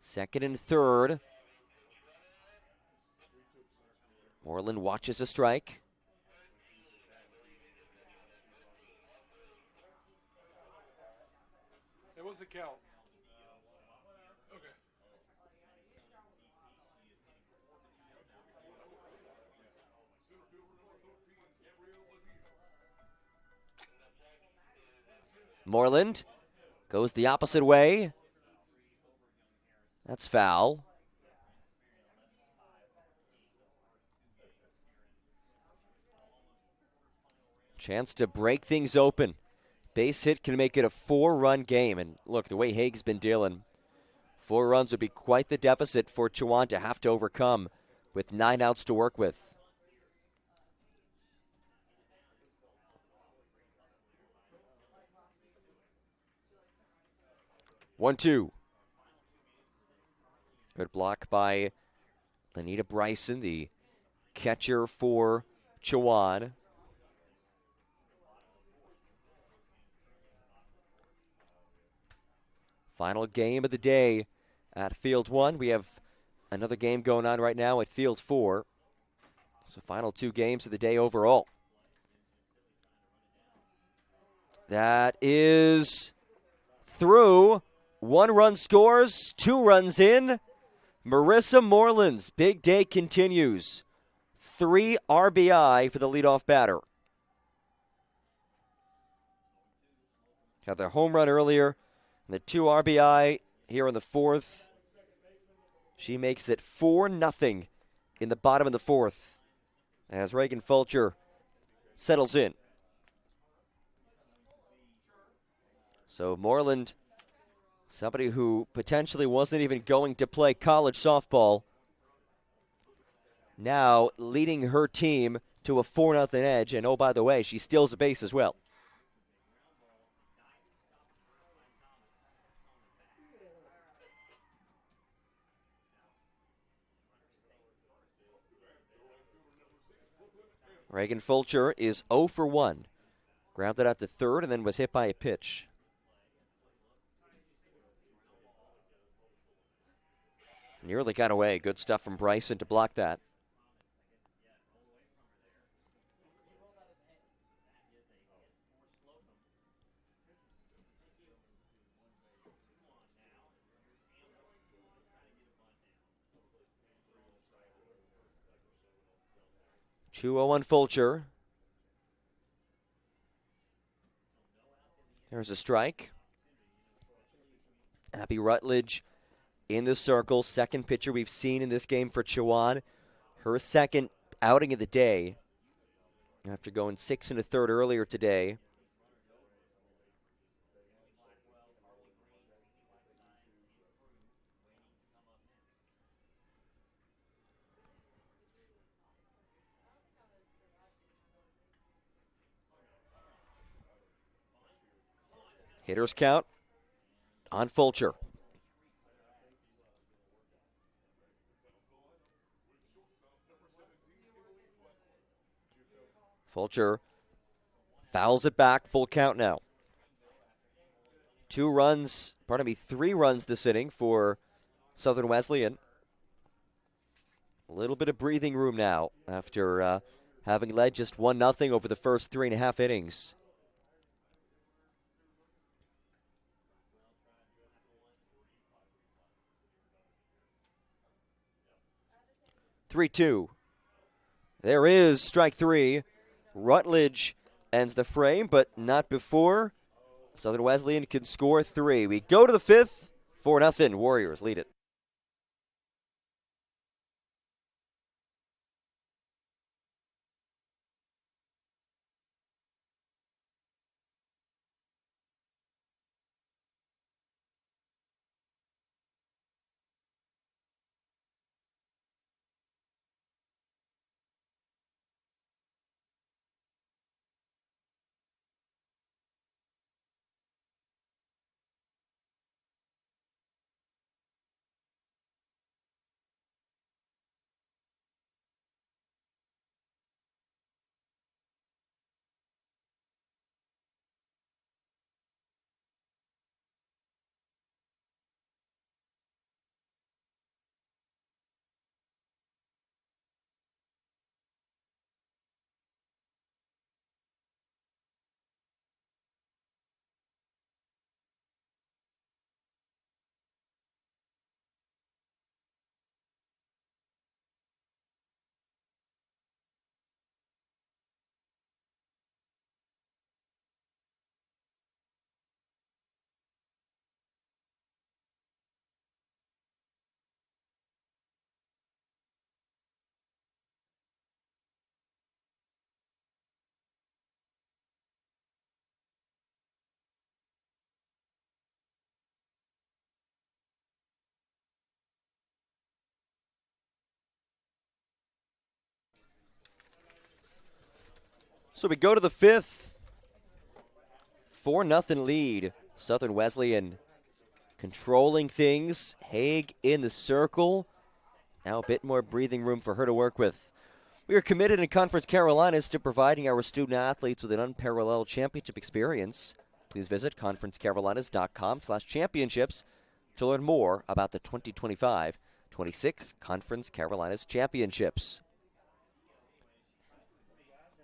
Second and third. Moreland watches a strike. It was a count. Okay. Moreland goes the opposite way. That's foul. Chance to break things open. Base hit can make it a 4-run game. And look, the way Haig's been dealing, 4 runs would be quite the deficit for Chowan to have to overcome with 9 outs to work with. 1-2. Good block by Lenita Bryson, the catcher for Chowan. Final game of the day at Field 1. We have another game going on right now at Field 4. So final 2 games of the day overall. That is through. 1 run scores, 2 runs in. Marissa Moreland's big day continues. 3 RBI for the leadoff batter. Had their home run earlier, and the 2 RBI here in the 4th. She makes it 4-0 in the bottom of the 4th as Reagan Fulcher settles in. So Moreland, somebody who potentially wasn't even going to play college softball, now leading her team to a 4-0 edge. And oh, by the way, she steals a base as well. Reagan Fulcher is 0 for 1. Grounded out to third and then was hit by a pitch. Nearly got away. Good stuff from Bryson to block that. Two 0-1 Fulcher. There's a strike. Abby Rutledge in the circle. Second pitcher we've seen in this game for Chowan. Her second outing of the day after going 6 1/3 earlier today. Hitters count on Fulcher. Fulcher fouls it back, full count now. 3 runs this inning for Southern Wesleyan. A little bit of breathing room now after having led just 1-0 over the first 3.5 innings. "3-2. There is strike 3. Rutledge ends the frame, but not before Southern Wesleyan can score 3. We go to the 5th. 4-0. Warriors lead it. So we go to the 5th. 4-0 lead. Southern Wesleyan controlling things. Haig in the circle. Now a bit more breathing room for her to work with. We are committed in Conference Carolinas to providing our student athletes with an unparalleled championship experience. Please visit conferencecarolinas.com/championships to learn more about the 2025-26 Conference Carolinas Championships.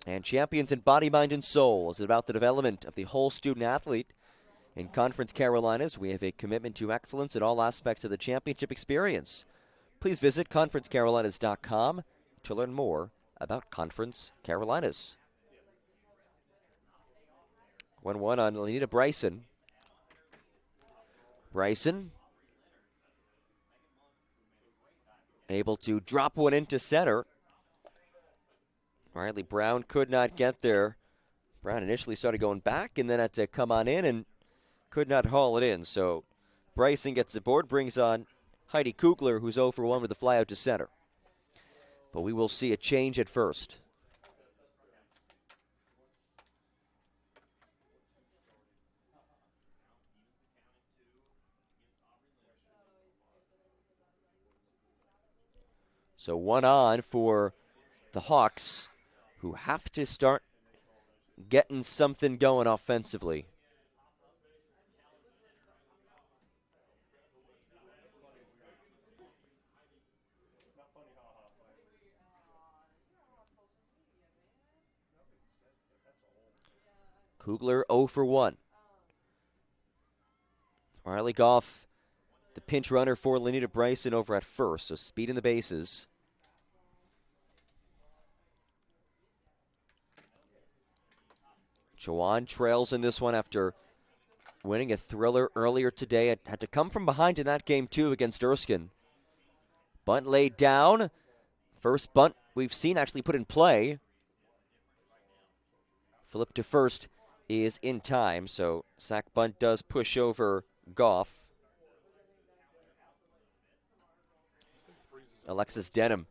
And Champions in Body, Mind, and Soul is about the development of the whole student athlete. In Conference Carolinas, we have a commitment to excellence in all aspects of the championship experience. Please visit conferencecarolinas.com to learn more about Conference Carolinas. 1-1 on Lenita Bryson. Bryson able to drop one into center. Riley Brown could not get there. Brown initially started going back and then had to come on in and could not haul it in. So Bryson gets the board, brings on Heidi Kugler, who's 0 for 1 with a fly out to center. But we will see a change at first. So 1 on for the Hawks, who have to start getting something going offensively. Kugler 0 for 1. Riley Goff, the pinch runner for Lenita Bryson over at first, so speed in the bases. Chowan trails in this one after winning a thriller earlier today. It had to come from behind in that game, too, against Erskine. Bunt laid down. First bunt we've seen actually put in play. Flip to first is in time, so sack bunt does push over Goff. Alexis Denham.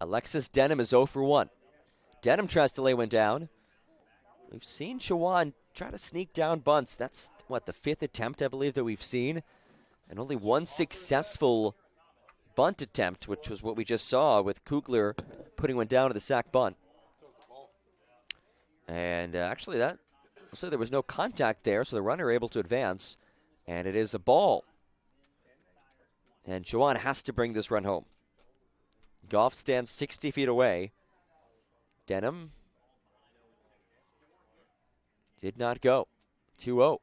Alexis Denham is 0 for 1. Denham tries to lay one down. We've seen Chowan try to sneak down bunts. That's, the 5th attempt, I believe, that we've seen. And only one successful bunt attempt, which was what we just saw with Kugler putting one down to the sack bunt. And actually, there was no contact there, so the runner able to advance. And it is a ball. And Chowan has to bring this run home. Goff stands 60 feet away. Denham did not go. 2-0.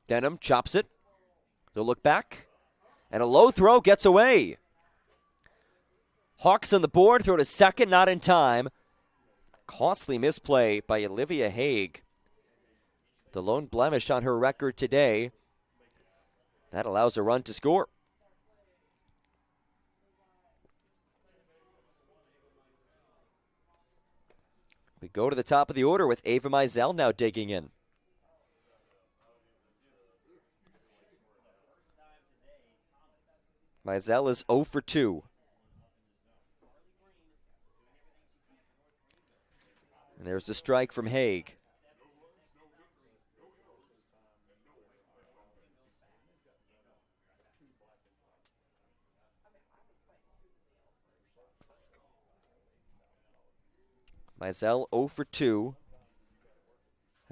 Denham chops it. They'll look back. And a low throw gets away. Hawks on the board, throw to second, not in time. Costly misplay by Olivia Haig. The lone blemish on her record today. That allows a run to score. We go to the top of the order with Ava Mizell now digging in. Mizell is 0 for 2. And there's the strike from Haig. Mizell 0 for 2.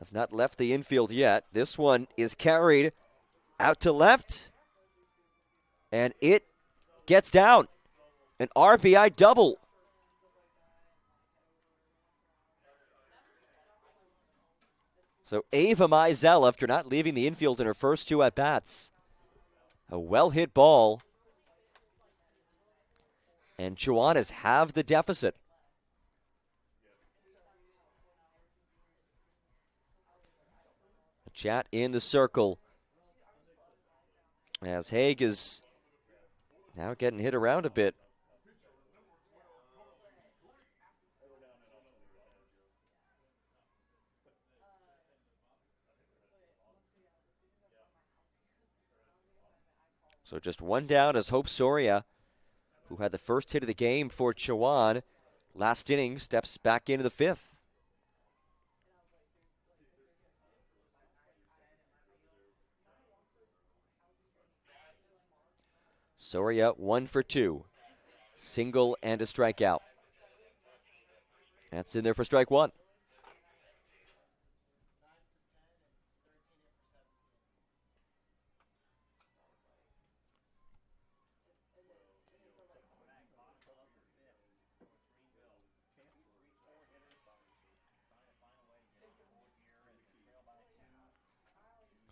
Has not left the infield yet. This one is carried out to left. And it gets down. An RBI double. So Ava Mizell, after not leaving the infield in her first 2 at-bats. A well-hit ball. And Chowan have the deficit. A chat in the circle. as Haig is now getting hit around a bit. So just one down as Hope Soria, who had the first hit of the game for Chowan last inning, steps back into the fifth. Soria 1 for 2. Single and a strikeout. That's in there for strike one.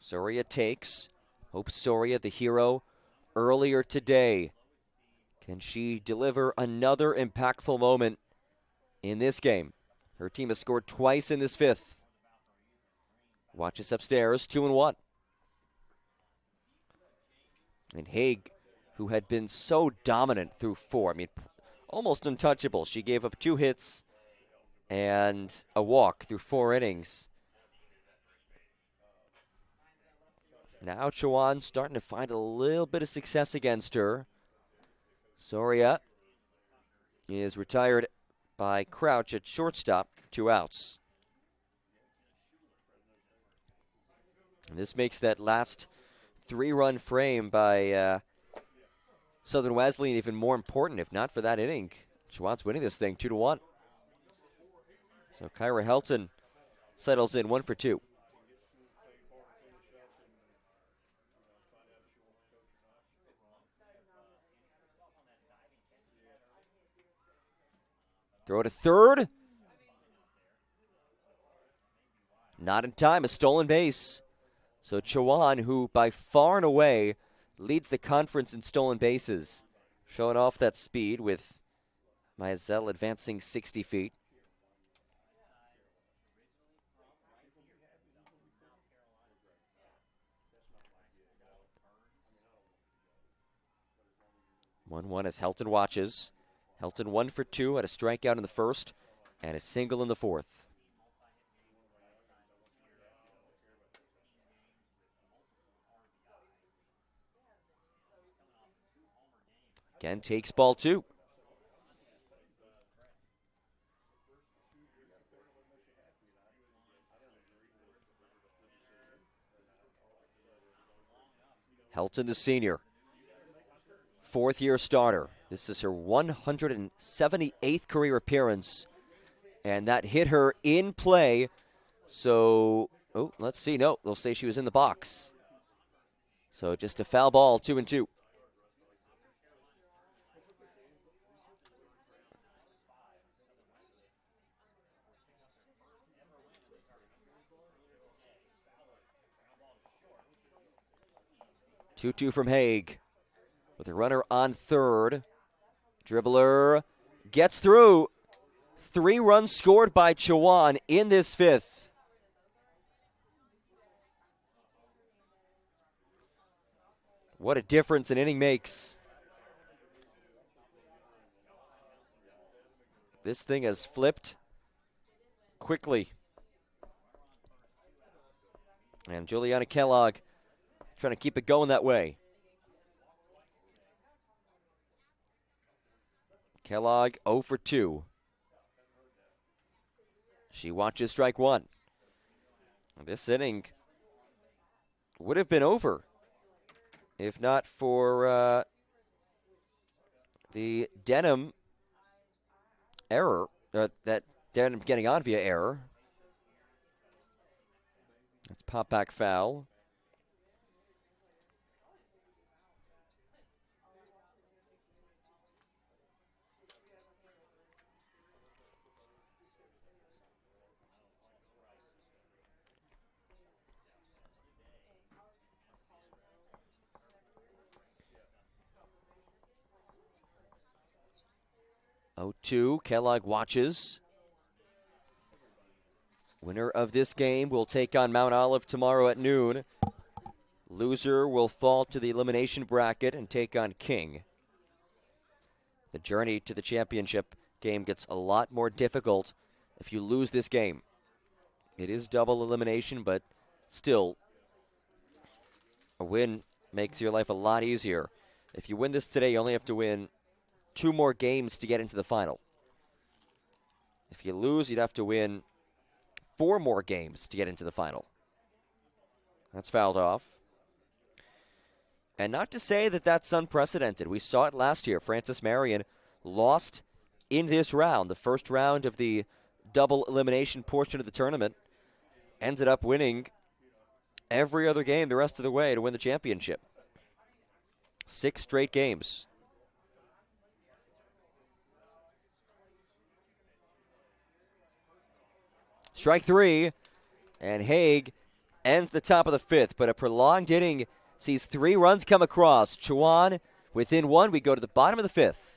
Soria takes. Hope Soria, the hero, earlier today. Can she deliver another impactful moment in this game? Her team has scored twice in this fifth. Watch us upstairs, 2-1. And Haig, who had been so dominant through four, I mean, almost untouchable. She gave up 2 hits and a walk through 4 innings. Now Chowan starting to find a little bit of success against her. Soria is retired by Crouch at shortstop, 2 outs. And this makes that last 3-run frame by Southern Wesleyan even more important, if not for that inning. Chowan's winning this thing 2-1. So Kyra Helton settles in 1 for 2. Throw to third. Not in time, a stolen base. So Chowan, who by far and away leads the conference in stolen bases, showing off that speed with Maizel advancing 60 feet. One as Helton watches. Helton 1 for 2, had a strikeout in the first and a single in the fourth. Again, takes ball 2. Helton, the senior, 4th-year starter. This is her 178th career appearance, and that hit her in play. So, let's see. No, they'll say she was in the box. So just a foul ball, 2-2. Two from Haig with a runner on third. Dribbler gets through. 3 runs scored by Chowan in this fifth. What a difference an inning makes. This thing has flipped quickly. And Juliana Kellogg trying to keep it going that way. Kellogg 0 for 2. She watches strike 1. This inning would have been over if not for the Denham error, that Denham getting on via error. It's pop back foul. Oh, 2. Kellogg watches. Winner of this game will take on Mount Olive tomorrow at noon. Loser will fall to the elimination bracket and take on King. The journey to the championship game gets a lot more difficult if you lose this game. It is double elimination, but still, a win makes your life a lot easier. If you win this today, you only have to win 2 more games to get into the final. If you lose, you'd have to win 4 more games to get into the final. That's fouled off. And not to say that that's unprecedented. We saw it last year. Francis Marion lost in this round, the first round of the double elimination portion of the tournament. Ended up winning every other game the rest of the way to win the championship. 6 straight games. Strike 3, and Haig ends the top of the 5th, but a prolonged inning sees 3 runs come across. Chowan within 1. We go to the bottom of the 5th.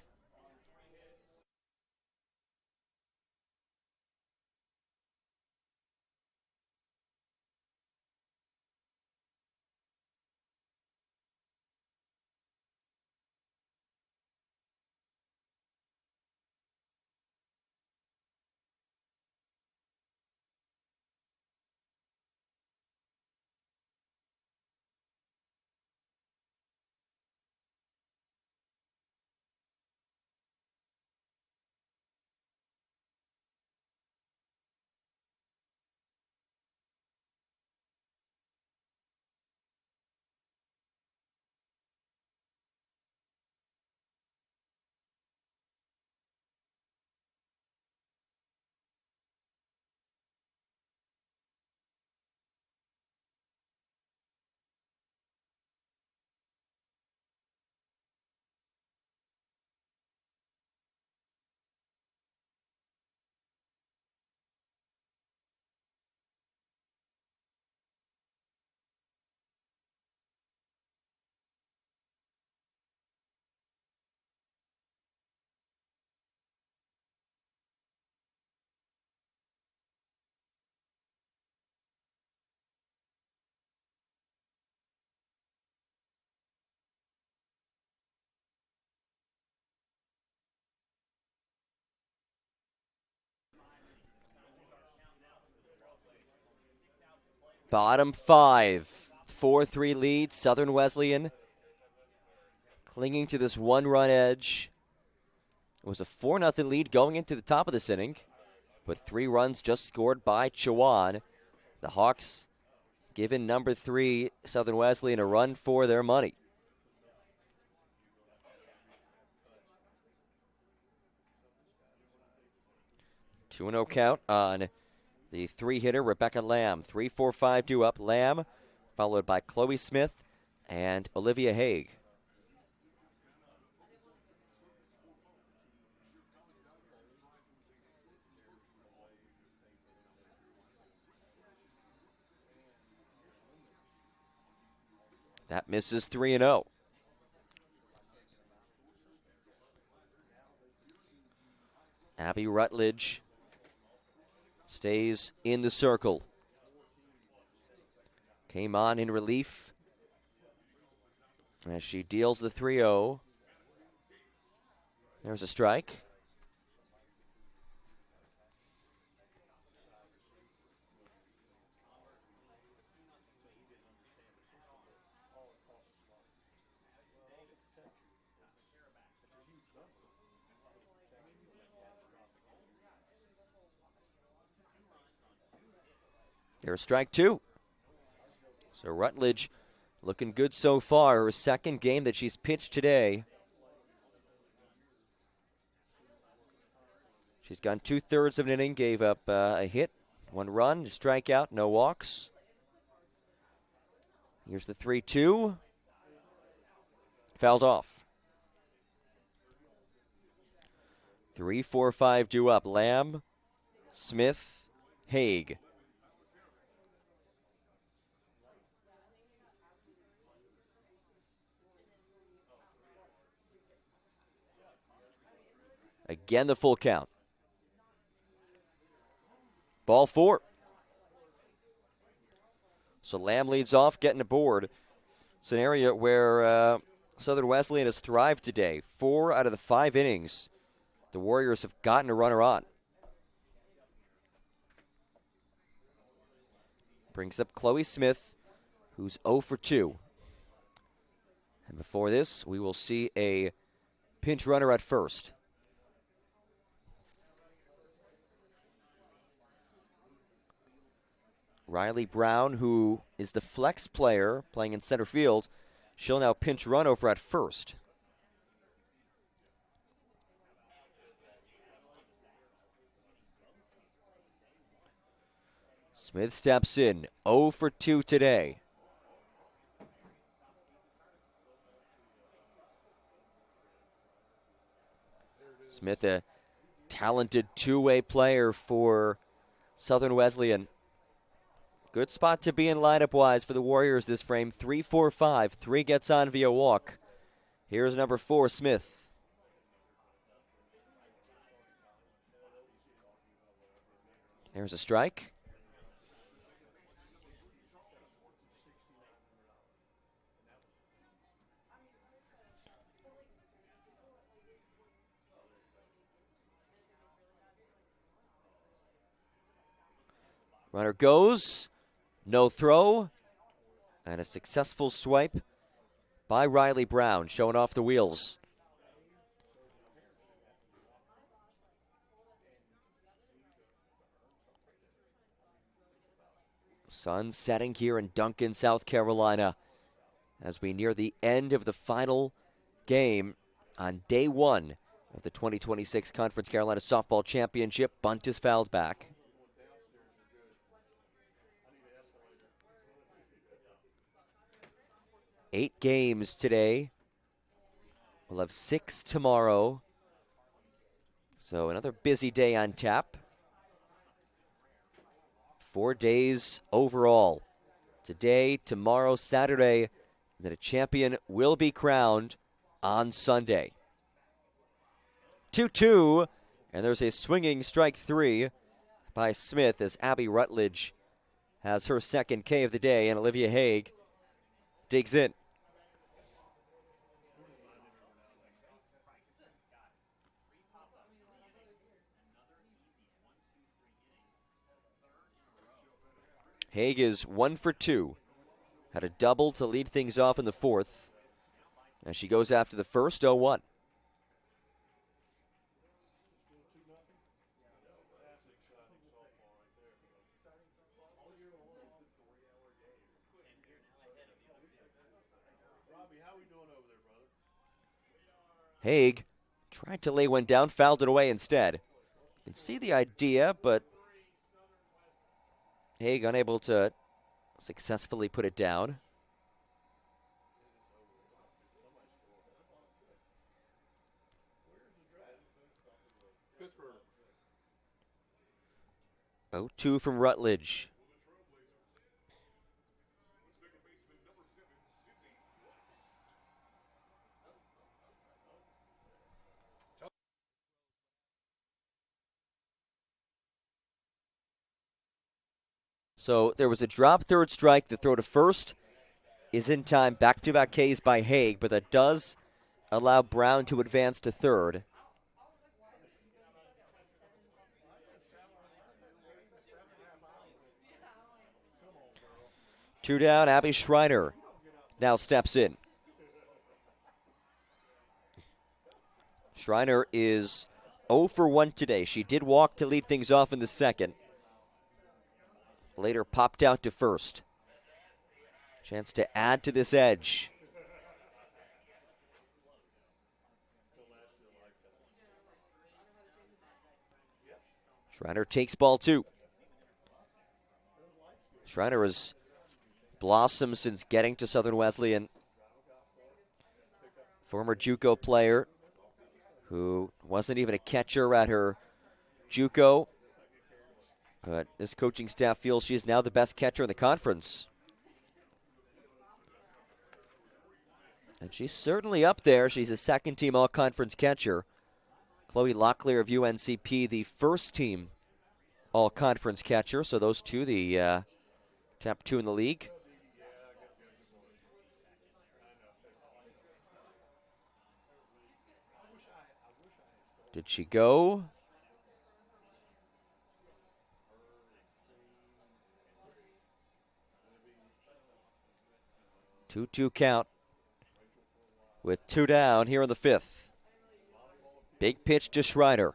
Bottom 5. 4-3 lead. Southern Wesleyan clinging to this 1-run edge. It was a 4-0 lead going into the top of this inning, but 3 runs just scored by Chowan. The Hawks giving number 3 Southern Wesleyan a run for their money. Two and 0 count on the 3-hitter Rebecca Lamb. 3-4-5 due up. Lamb followed by Chloe Smith and Olivia Haig. That misses 3-0. Abby Rutledge stays in the circle. Came on in relief as she deals the 3-0. There's a strike. There's strike 2. So Rutledge looking good so far. Her second game that she's pitched today. She's gone 2/3 of an inning, gave up a hit, 1 run, a strikeout, no walks. Here's the 3-2. Fouled off. 3-4-5 due up. Lamb, Smith, Haig. Again, the full count. Ball 4. So Lamb leads off, getting aboard. It's an area where Southern Wesleyan has thrived today. 4 out of the 5 innings, the Warriors have gotten a runner on. Brings up Chloe Smith, who's 0 for 2. And before this, we will see a pinch runner at first. Riley Brown, who is the flex player playing in center field, she'll now pinch run over at first. Smith steps in, 0 for 2 today. Smith, a talented two-way player for Southern Wesleyan. Good spot to be in lineup-wise for the Warriors this frame. 3-4-5. 3 gets on via walk. Here's number 4, Smith. There's a strike. Runner goes. No throw. And a successful swipe by Riley Brown, showing off the wheels. Sun setting here in Duncan, South Carolina, as we near the end of the final game on day 1 of the 2026 Conference Carolina Softball Championship. Bunt is fouled back. Eight games today. We'll have 6 tomorrow. So another busy day on tap. 4 days overall. Today, tomorrow, Saturday, and then a champion will be crowned on Sunday. 2-2, and there's a swinging strike 3 by Smith as Abby Rutledge has her second K of the day, and Olivia Haig digs in. Haig is 1 for 2. Had a double to lead things off in the 4th. As she goes after the first, 0-1. Haig tried to lay one down, fouled it away instead. You can see the idea, but Haig unable to successfully put it down. Pittsburgh. 0-2 from Rutledge. So there was a drop third strike. The throw to first is in time. Back-to-back Ks by Haig, but that does allow Brown to advance to third. Two down, Abby Schreiner now steps in. Schreiner is 0 for 1 today. She did walk to lead things off in the second. Later popped out to first. Chance to add to this edge. Schreiner takes ball 2. Schreiner has blossomed since getting to Southern Wesleyan. Former JUCO player who wasn't even a catcher at her JUCO. But this coaching staff feels she is now the best catcher in the conference. And she's certainly up there. She's a second-team all-conference catcher. Chloe Locklear of UNCP, the first-team all-conference catcher. So those two, the top 2 in the league. Did she go? 2-2 count with 2 down here in the 5th. Big pitch to Schreiner.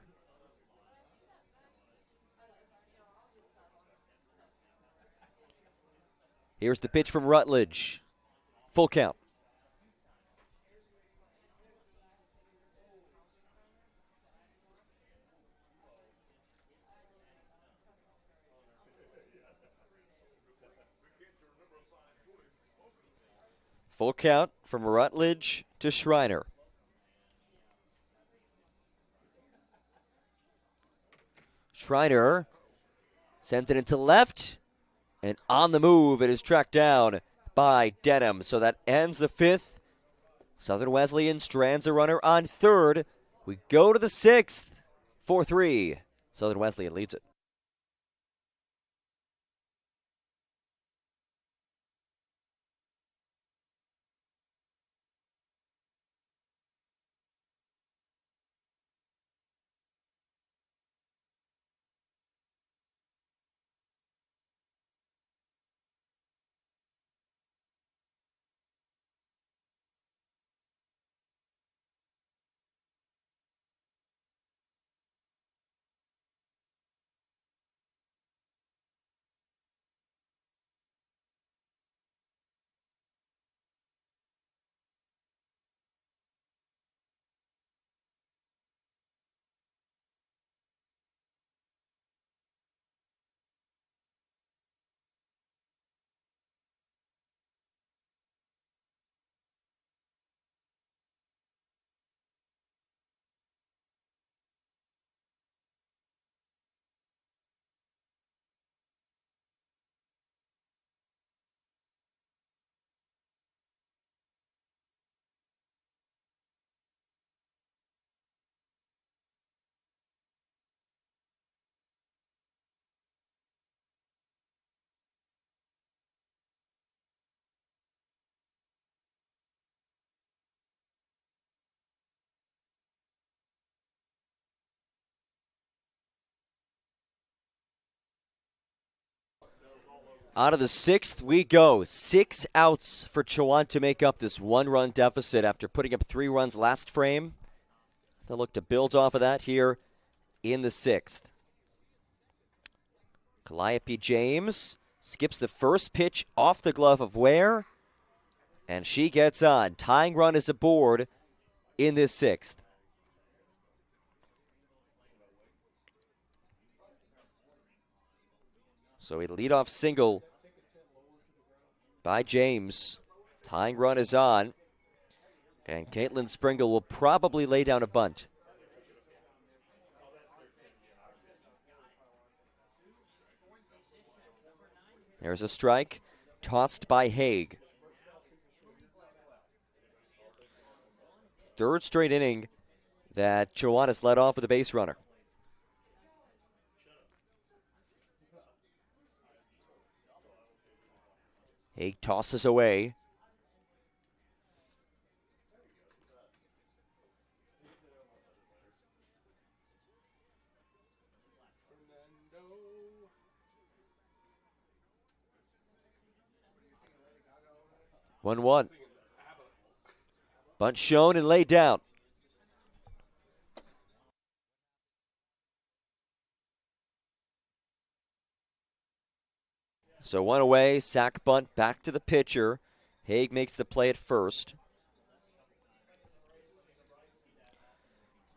Here's the pitch from Rutledge. Full count. Full count from Rutledge to Schreiner. Schreiner sends it into left, and on the move, it is tracked down by Denham. So that ends the 5th. Southern Wesleyan strands a runner on 3rd. We go to the 6th, 4-3. Southern Wesleyan leads it. Out of the 6th we go. 6 outs for Chowan to make up this 1-run deficit after putting up 3 runs last frame. They'll look to build off of that here in the 6th. Calliope James skips the first pitch off the glove of Ware, and she gets on. Tying run is aboard in this 6th. So a leadoff single by James. Tying run is on. And Caitlin Springle will probably lay down a bunt. There's a strike. Tossed by Haig. 3rd straight inning that Chowan has led off with a base runner. Haig tosses away. One. Bunt shown and laid down. So 1 away, sack bunt back to the pitcher. Haig makes the play at first.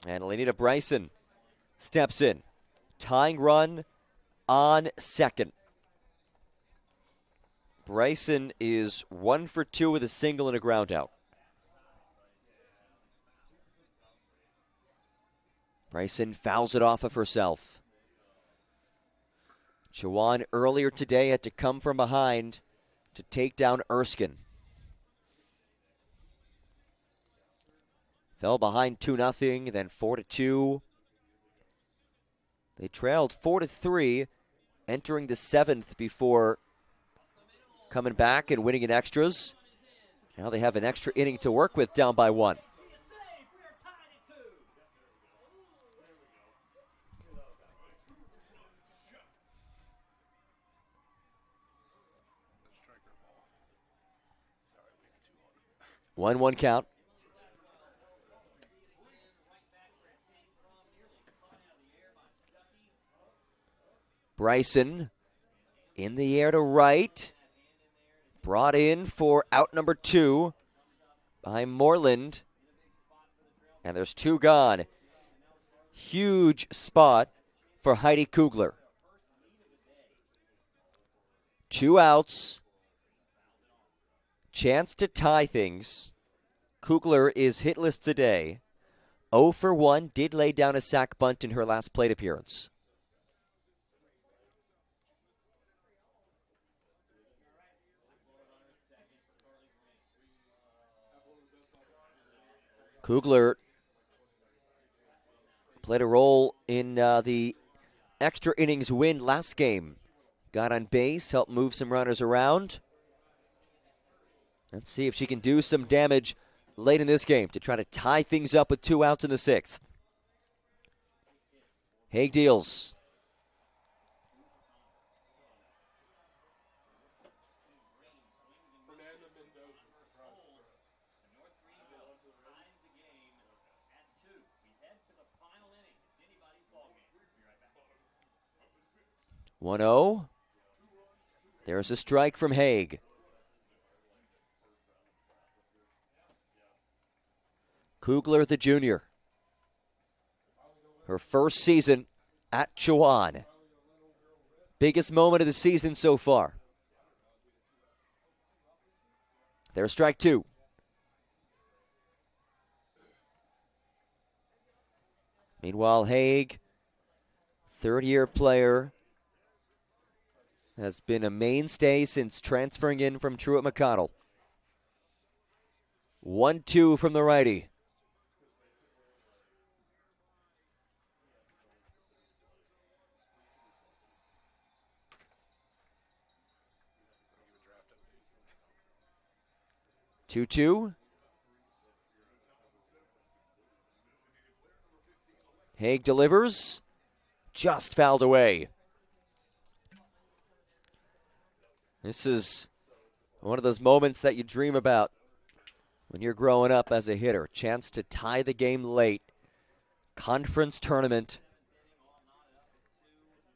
And Lenita Bryson steps in. Tying run on second. Bryson is 1 for 2 with a single and a ground out. Bryson fouls it off of herself. Chowan earlier today had to come from behind to take down Erskine. Fell behind 2-0, then 4-2. They trailed 4-3, entering the 7th before coming back and winning in extras. Now they have an extra inning to work with, down by 1. 1-1 count. Bryson in the air to right. Brought in for out number 2 by Moreland. And there's 2 gone. Huge spot for Heidi Kugler. 2 outs. Chance to tie things. Kugler is hitless today. 0 for 1, did lay down a sac bunt in her last plate appearance. Kugler played a role in the extra innings win last game. Got on base, helped move some runners around. Let's see if she can do some damage late in this game to try to tie things up with 2 outs in the 6th. Haig deals. One 0. There's a strike from Haig. Kugler, the junior. Her first season at Chowan. Biggest moment of the season so far. There's strike 2. Meanwhile, Haig, third-year player, has been a mainstay since transferring in from Truett McConnell. 1-2 from the righty. Two. Haig delivers. Just fouled away. This is one of those moments that you dream about when you're growing up as a hitter. Chance to tie the game late. Conference tournament.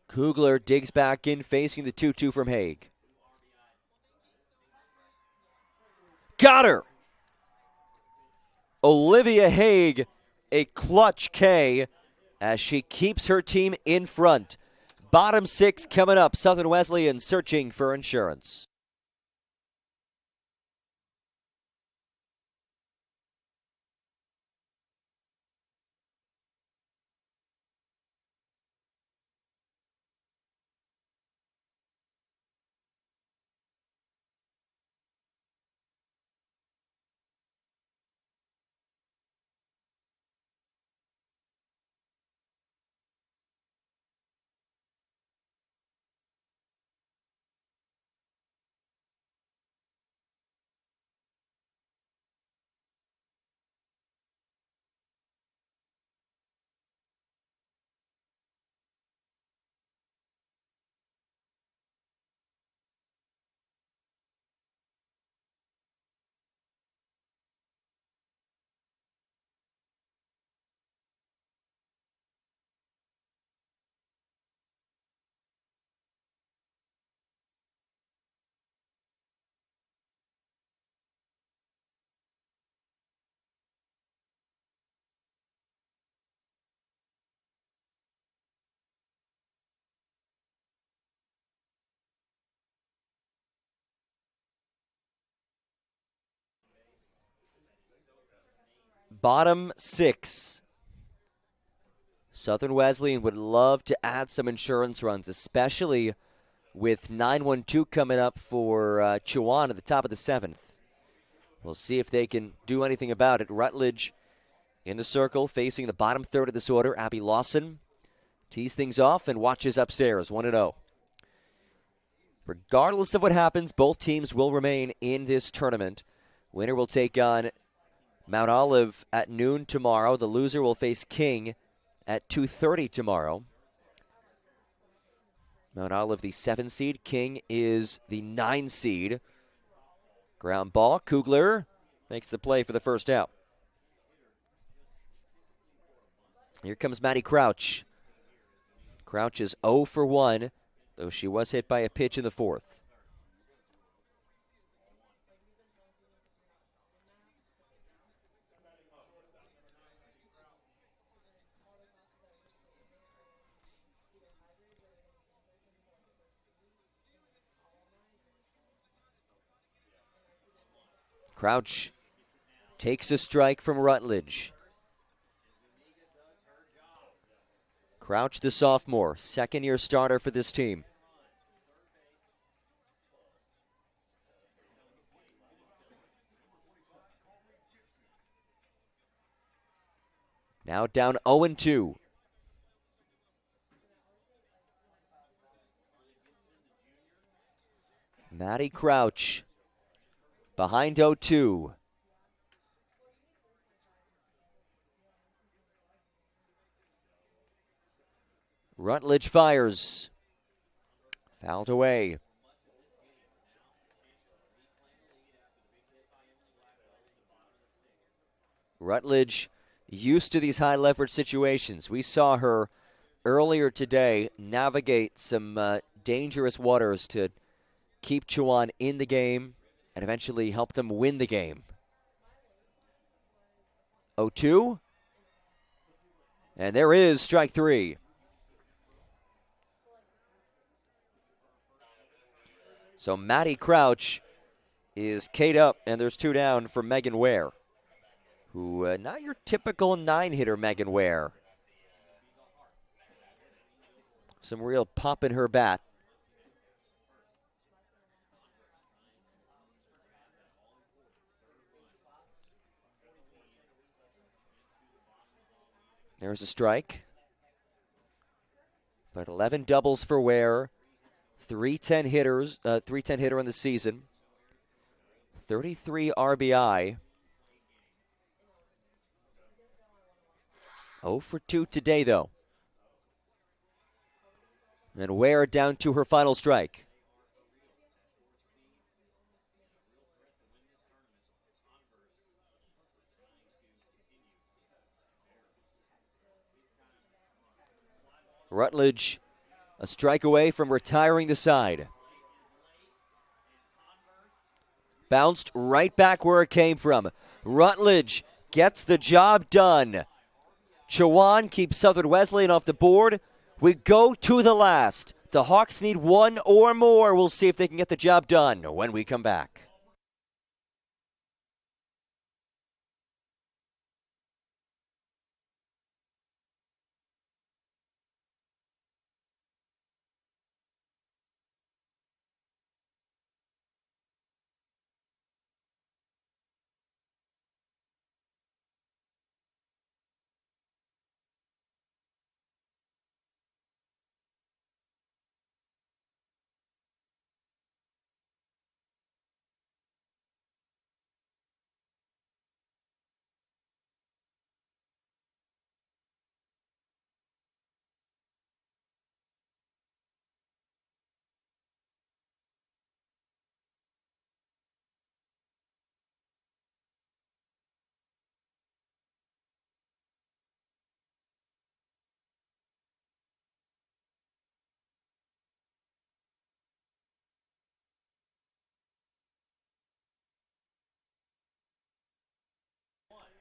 Kugler digs back in, facing the 2-2 from Haig. Got her! Olivia Haig, a clutch K as she keeps her team in front. Bottom 6 coming up. Southern Wesleyan searching for insurance. Bottom 6. Southern Wesleyan would love to add some insurance runs, especially with 9-1-2 coming up for Chowan at the top of the 7th. We'll see if they can do anything about it. Rutledge in the circle, facing the bottom third of this order. Abby Lawson tees things off and watches upstairs, 1-0. Regardless of what happens, both teams will remain in this tournament. Winner will take on Mount Olive at noon tomorrow. The loser will face King at 2:30 tomorrow. Mount Olive, the 7 seed. King is the 9 seed. Ground ball. Kugler makes the play for the first out. Here comes Maddie Crouch. Crouch is 0 for 1, though she was hit by a pitch in the fourth. Crouch takes a strike from Rutledge. Crouch, the sophomore, second-year starter for this team. Now down 0-2. Maddie Crouch behind 0-2. Rutledge fires. Fouled away. Rutledge used to these high leverage situations. We saw her earlier today navigate some dangerous waters to keep Chowan in the game and eventually help them win the game. 0-2. And there is strike three. So Maddie Crouch is K'd up, and there's two down for Megan Ware, who not your typical 9-hitter Megan Ware. Some real pop in her bat. There's a strike. But 11 doubles for Ware. 310 hitters, 310 hitter in the season. 33 RBI. 0 for 2 today, though. And Ware down to her final strike. Rutledge a strike away from retiring the side. Bounced right back where it came from. Rutledge gets the job done. Chowan keeps Southern Wesleyan off the board. We go to the last. The Hawks need one or more. We'll see if they can get the job done when we come back.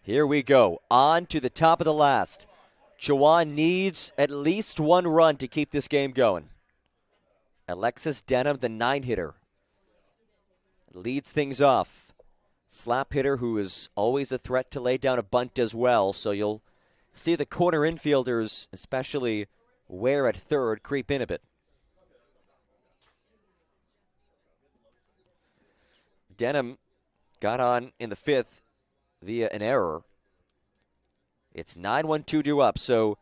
Here we go. On to the top of the last. Chowan needs at least one run to keep this game going. Alexis Denham, the 9-hitter, leads things off. Slap hitter who is always a threat to lay down a bunt as well, so you'll see the corner infielders, especially Ware at third, creep in a bit. Denham got on in the fifth via an error. It's 9-1-2 due up, so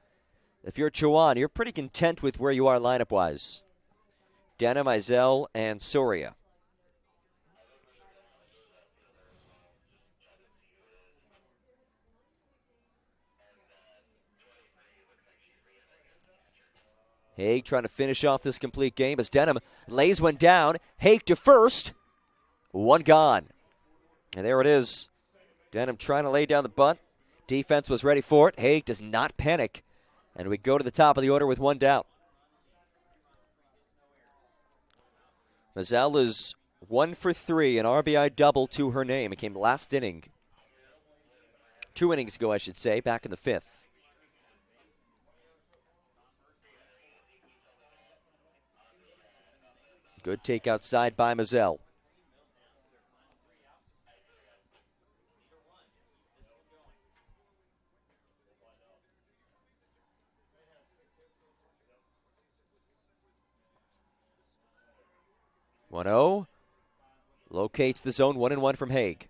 if you're Chowan, you're pretty content with where you are lineup-wise. Denham, Izell, and Soria. Haig trying to finish off this complete game as Denham lays one down. Haig to first. One gone. And there it is. Denham trying to lay down the bunt. Defense was ready for it. Haig does not panic. And we go to the top of the order with one down. Mazzell is 1 for 3, an RBI double to her name. It came last inning. 2 innings ago, I should say, back in the 5th. Good take outside by Mazzell. One 0. Locates the zone, 1-1 from Haig.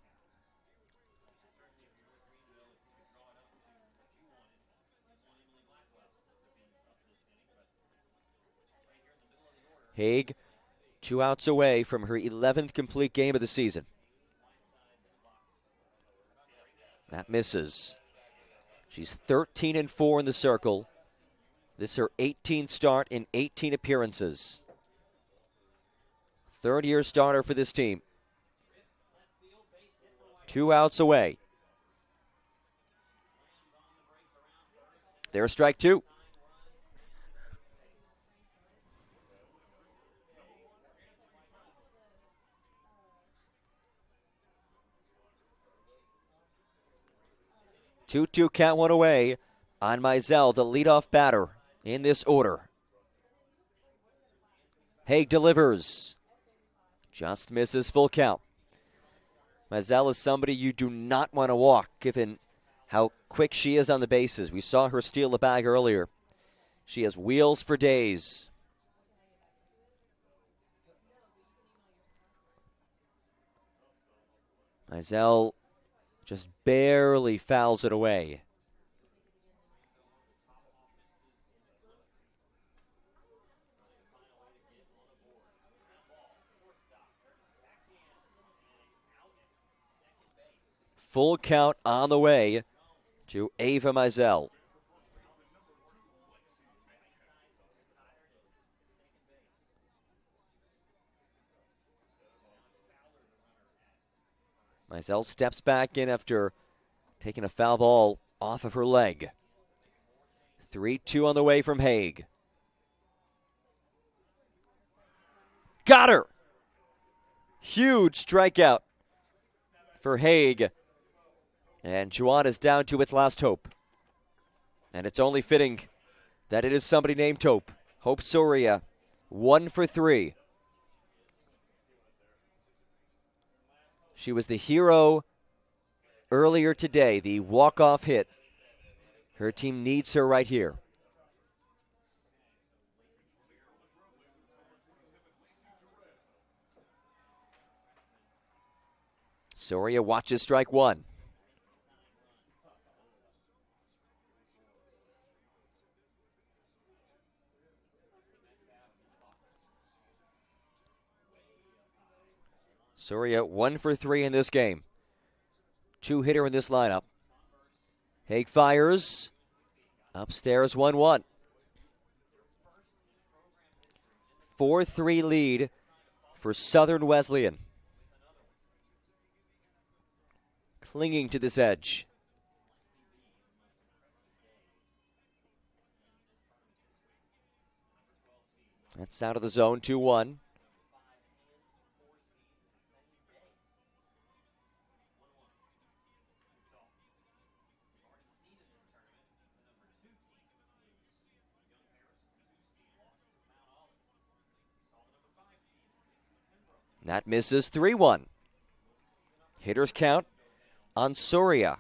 Haig, 2 outs away from her 11th complete game of the season. That misses. She's 13-4 in the circle. This is her 18th start in 18 appearances. Third-year starter for this team. 2 outs away. There's strike 2. Two count, 1 away on Mazzell, the leadoff batter in this order. Haig delivers. Just misses full count. Mazzell is somebody you do not want to walk, given how quick she is on the bases. We saw her steal the bag earlier. She has wheels for days. Mazzell just barely fouls it away. Full count on the way to Ava Mazzell. Mazzell steps back in after taking a foul ball off of her leg. 3-2 on the way from Haig. Got her! Huge strikeout for Haig. And Chowan is down to its last hope. And it's only fitting that it is somebody named Hope. Hope Soria, 1 for 3. She was the hero earlier today, the walk-off hit. Her team needs her right here. Soria watches strike 1. Soria 1 for 3 in this game. 2-hitter in this lineup. Haig fires. Upstairs 1-1. 4-3 lead for Southern Wesleyan. Clinging to this edge. That's out of the zone, 2-1. That misses, 3-1. Hitters count on Soria.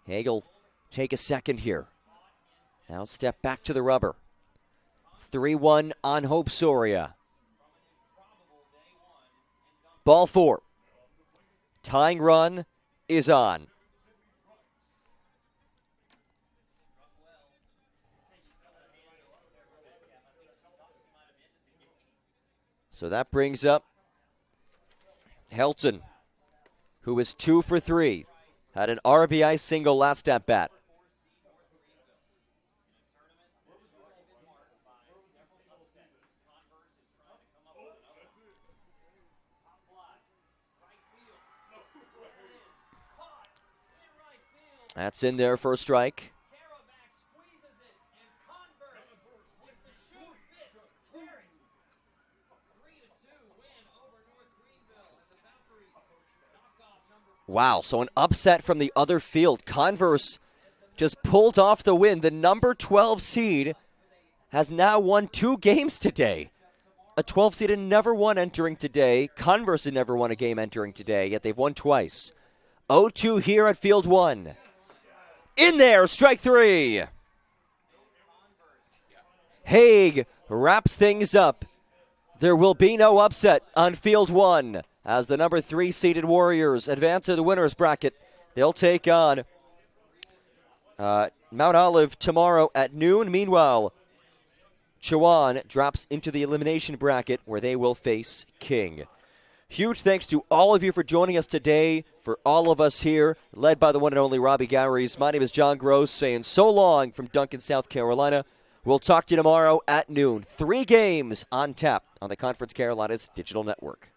Hagel take a second here. Now step back to the rubber. 3-1 on Hope Soria. Ball 4. Tying run is on. So that brings up Helton, who is 2 for 3. Had an RBI single last at bat. That's in there for a strike. Wow, so an upset from the other field. Converse just pulled off the win. The number 12 seed has now won 2 games today. A 12 seed had never won entering today. Converse had never won a game entering today, yet they've won twice. 0-2 here at field 1. In there, strike 3. Haig wraps things up. There will be no upset on field 1 as the number 3 seeded Warriors advance to the winners bracket. They'll take on Mount Olive tomorrow at noon. Meanwhile, Chowan drops into the elimination bracket where they will face King. Huge thanks to all of you for joining us today. For all of us here, led by the one and only Robbie Gowries, my name is John Gross saying so long from Duncan, South Carolina. We'll talk to you tomorrow at noon. 3 games on tap on the Conference Carolinas Digital Network.